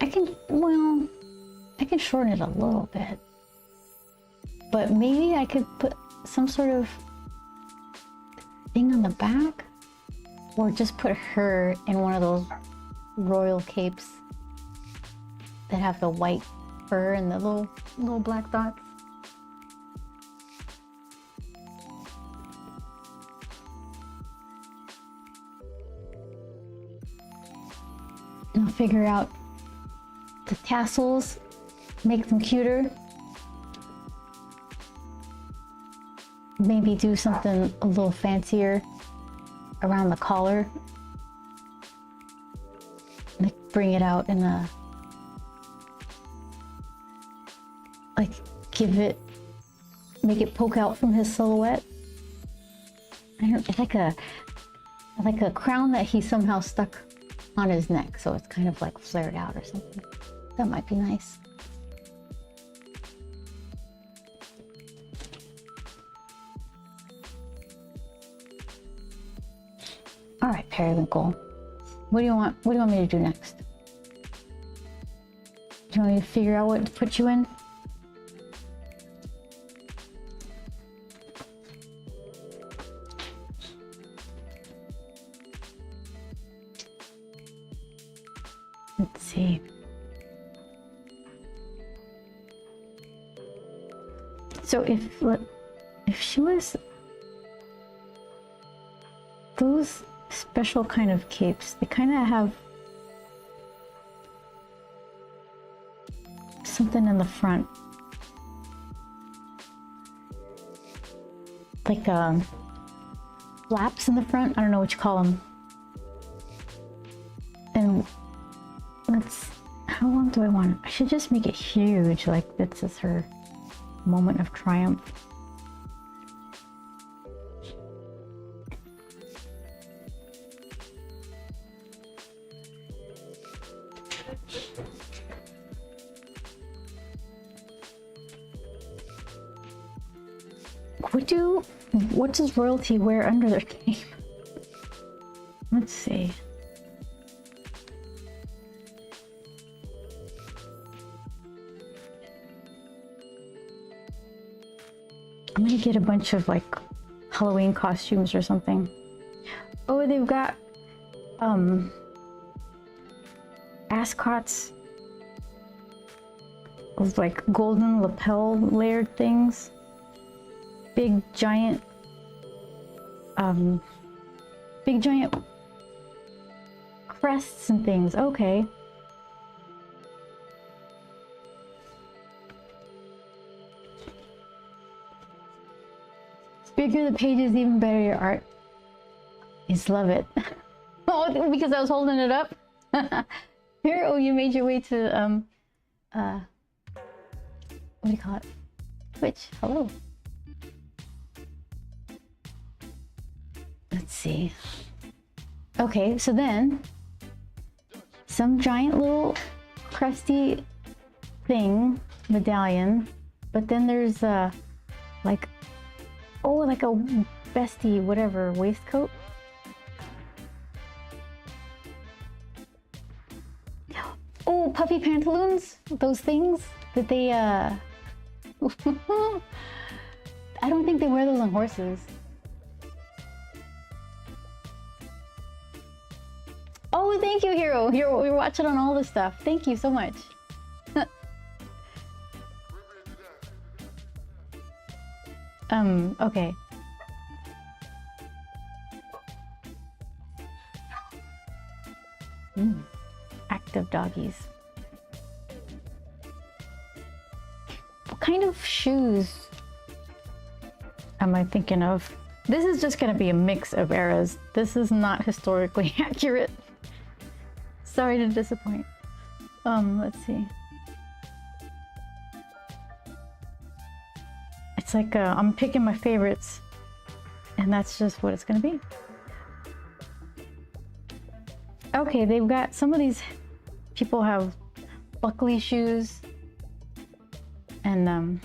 S1: I can shorten it a little bit, but maybe I could put some sort of thing on the back, or just put her in one of those royal capes that have the white fur and the little black dots. And I'll figure out the tassels, make them cuter. Maybe do something a little fancier around the collar. Like bring it out in a, like make it poke out from his silhouette. I don't, it's like a crown that he somehow stuck on his neck, so it's kind of like flared out or something. That might be nice. All right, periwinkle. What do you want? What do you want me to do next? Do you want me to figure out what to put you in? Let's see. So if she was those special kind of capes, they kind of have something in the front, like flaps in the front. I don't know what you call them. And how long do I want it? I should just make it huge, like this is her moment of triumph. What does royalty wear under their cape? Let's see. I'm gonna get a bunch of like Halloween costumes or something. Oh, they've got ascots of like golden lapel layered things. Big giant crests and things. Okay. Bigger the pages, even better your art. Just love it. Oh, because I was holding it up. Here, oh, you made your way to what do you call it? Twitch. Hello. Let's see. Okay, so then some giant little crusty thing, medallion, but then there's like, oh, like a bestie whatever waistcoat. Oh, puffy pantaloons, those things that they I don't think they wear those on horses. Oh, thank you, Hero. You're watching on all this stuff. Thank you so much. Okay. Active doggies. What kind of shoes am I thinking of? This is just gonna be a mix of eras. This is not historically accurate. Sorry to disappoint. Let's see. It's like I'm picking my favorites, and that's just what it's gonna be. Okay, they've got some of these people have buckley shoes and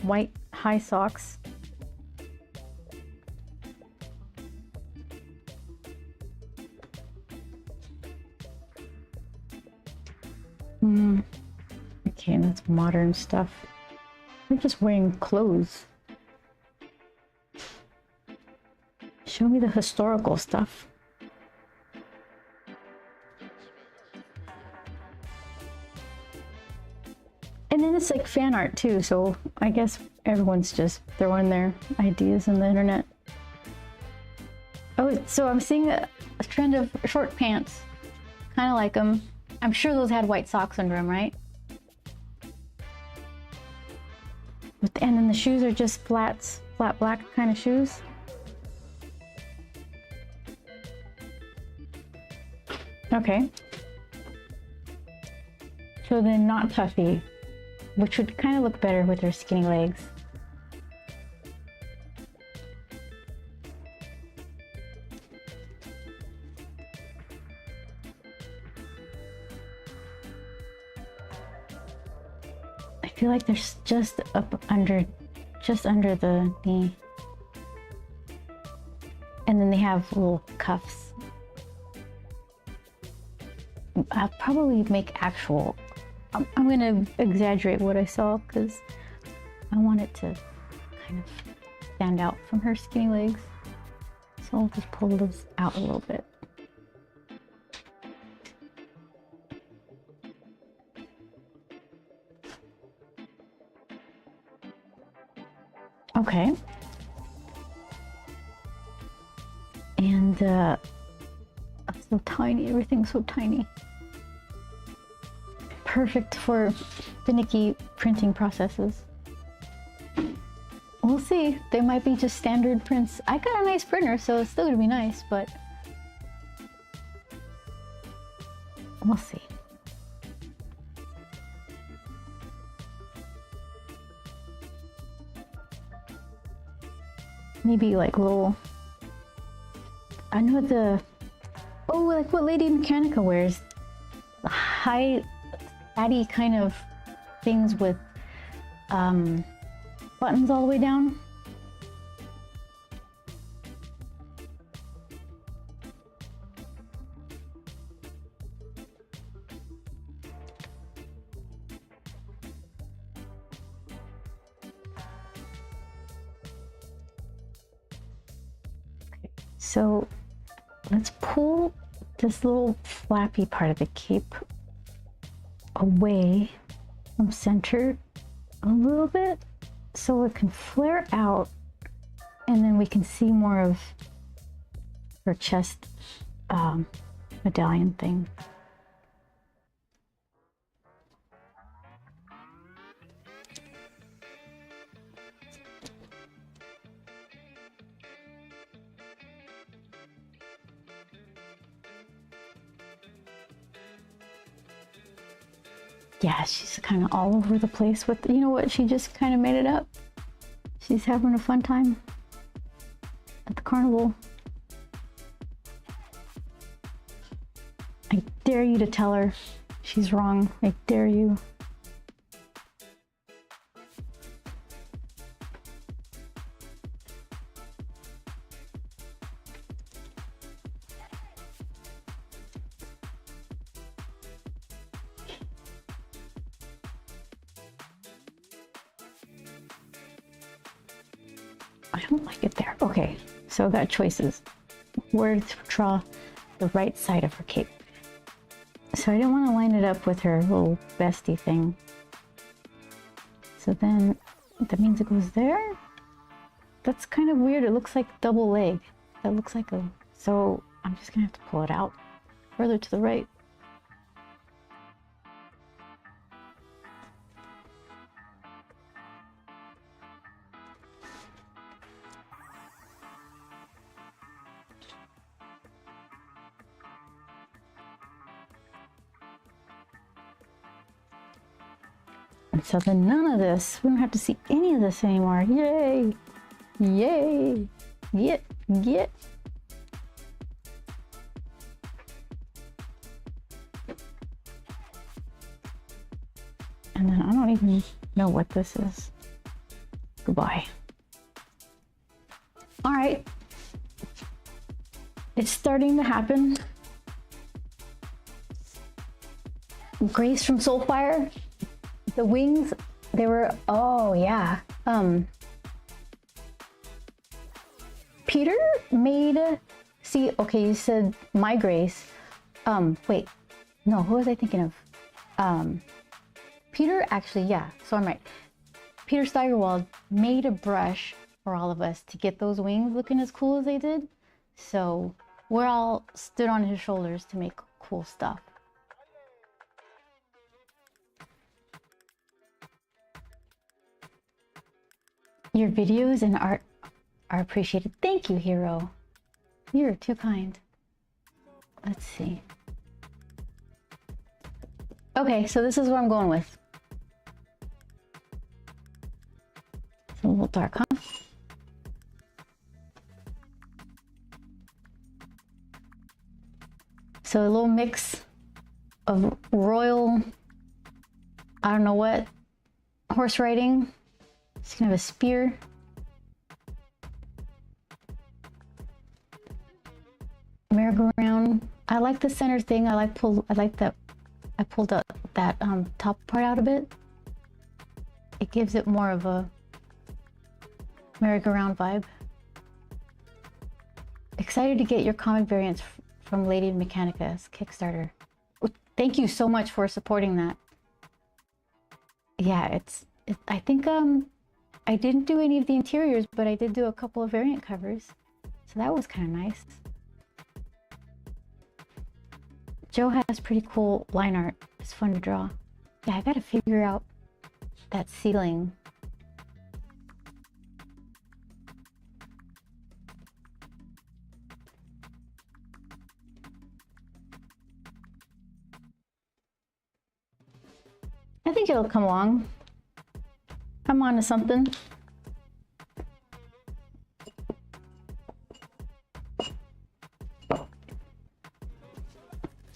S1: white high socks. Okay, that's modern stuff. They're just wearing clothes. Show me the historical stuff. And then it's like fan art too, so I guess everyone's just throwing their ideas in the internet. Oh, so I'm seeing a trend of short pants. Kind of like them. I'm sure those had white socks under them, right? And then the shoes are just flat black kind of shoes. Okay. So then not puffy, which would kind of look better with her skinny legs. I feel like they're just under the knee. And then they have little cuffs. I'll probably make actual. I'm gonna exaggerate what I saw because I want it to kind of stand out from her skinny legs. So I'll just pull those out a little bit. Okay. And so tiny, everything's so tiny. Perfect for finicky printing processes. We'll see. They might be just standard prints. I got a nice printer, so it's still gonna be nice, but we'll see. Maybe like little, I know like what Lady Mechanica wears. The high, fatty kind of things with buttons all the way down. So let's pull this little flappy part of the cape away from center a little bit so it can flare out, and then we can see more of her chest medallion thing. Yeah, she's kind of all over the place with, you know what, she just kind of made it up. She's having a fun time at the carnival. I dare you to tell her she's wrong. I dare you. I don't like it there. Okay, so I got choices. Where to draw the right side of her cape. So I didn't want to line it up with her little bestie thing. So then that means it goes there. That's kind of weird. It looks like double leg. That looks like a... So I'm just gonna have to pull it out further to the right. And so then none of this, we don't have to see any of this anymore. Yay! Yay! Get! And then I don't even know what this is. Goodbye. All right. It's starting to happen. Grace from Soulfire. The wings, they were, oh yeah. Peter made, see, okay, you said my Grace. Wait, no, who was I thinking of? Peter, actually, yeah, so I'm right. Peter Steigerwald made a brush for all of us to get those wings looking as cool as they did. So we're all stood on his shoulders to make cool stuff. Your videos and art are appreciated. Thank you, Hero. You're too kind. Let's see. Okay, so this is what I'm going with. It's a little dark, huh? So a little mix of royal, I don't know what, horse riding. It's kind of a spear. Merry-go-round. I like the center thing. I like that. I pulled up that top part out a bit. It gives it more of a merry-go-round vibe. Excited to get your comic variants from Lady Mechanica's Kickstarter. Thank you so much for supporting that. Yeah, I think I didn't do any of the interiors, but I did do a couple of variant covers. So that was kind of nice. Joe has pretty cool line art. It's fun to draw. Yeah, I gotta figure out that ceiling. I think it'll come along. I'm on to something.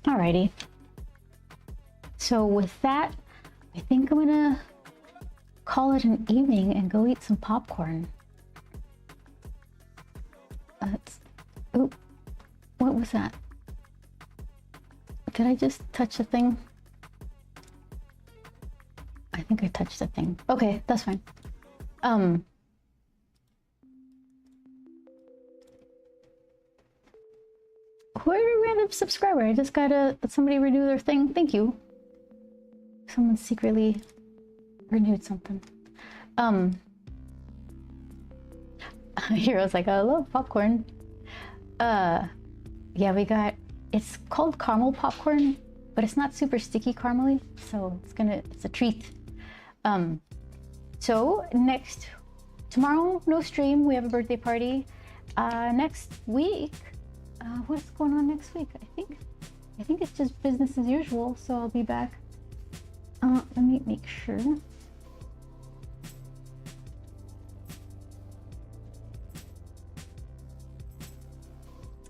S1: Alrighty. So with that, I think I'm gonna call it an evening and go eat some popcorn. Oh, what was that? Did I just touch the thing? I think I touched the thing. Okay, that's fine. subscriber. I just gotta let somebody renew their thing. Thank you. Someone secretly renewed something. Hero's like, I love popcorn. Yeah, we got, it's called caramel popcorn, but it's not super sticky caramely, so it's a treat. So tomorrow, no stream, we have a birthday party. Next week, what's going on next week? I think it's just business as usual, so I'll be back. Let me make sure.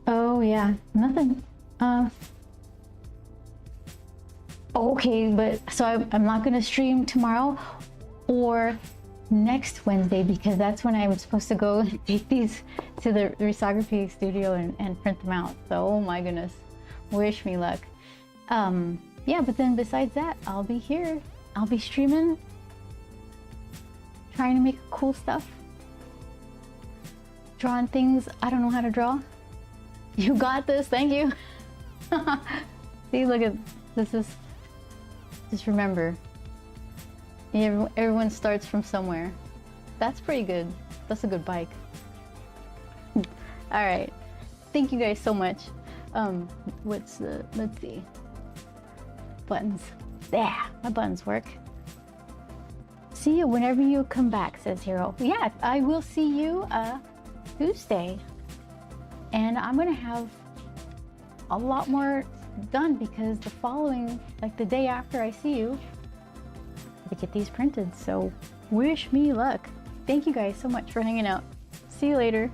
S1: Oh yeah, nothing. Okay, but so I'm not gonna stream tomorrow or next Wednesday because that's when I'm supposed to go and take these to the risography studio and print them out. So, oh my goodness, wish me luck. Yeah, but then besides that, I'll be here. I'll be streaming, trying to make cool stuff, drawing things I don't know how to draw. You got this, thank you. See, look at this is. Just remember, everyone starts from somewhere. That's pretty good. That's a good bike. All right, thank you guys so much. Let's see. Buttons. Yeah, my buttons work. See you whenever you come back, says Hero. Yeah, I will see you Tuesday. And I'm gonna have a lot more done because the following, like the day after I see you, to get these printed. So wish me luck. Thank you guys so much for hanging out. See you later.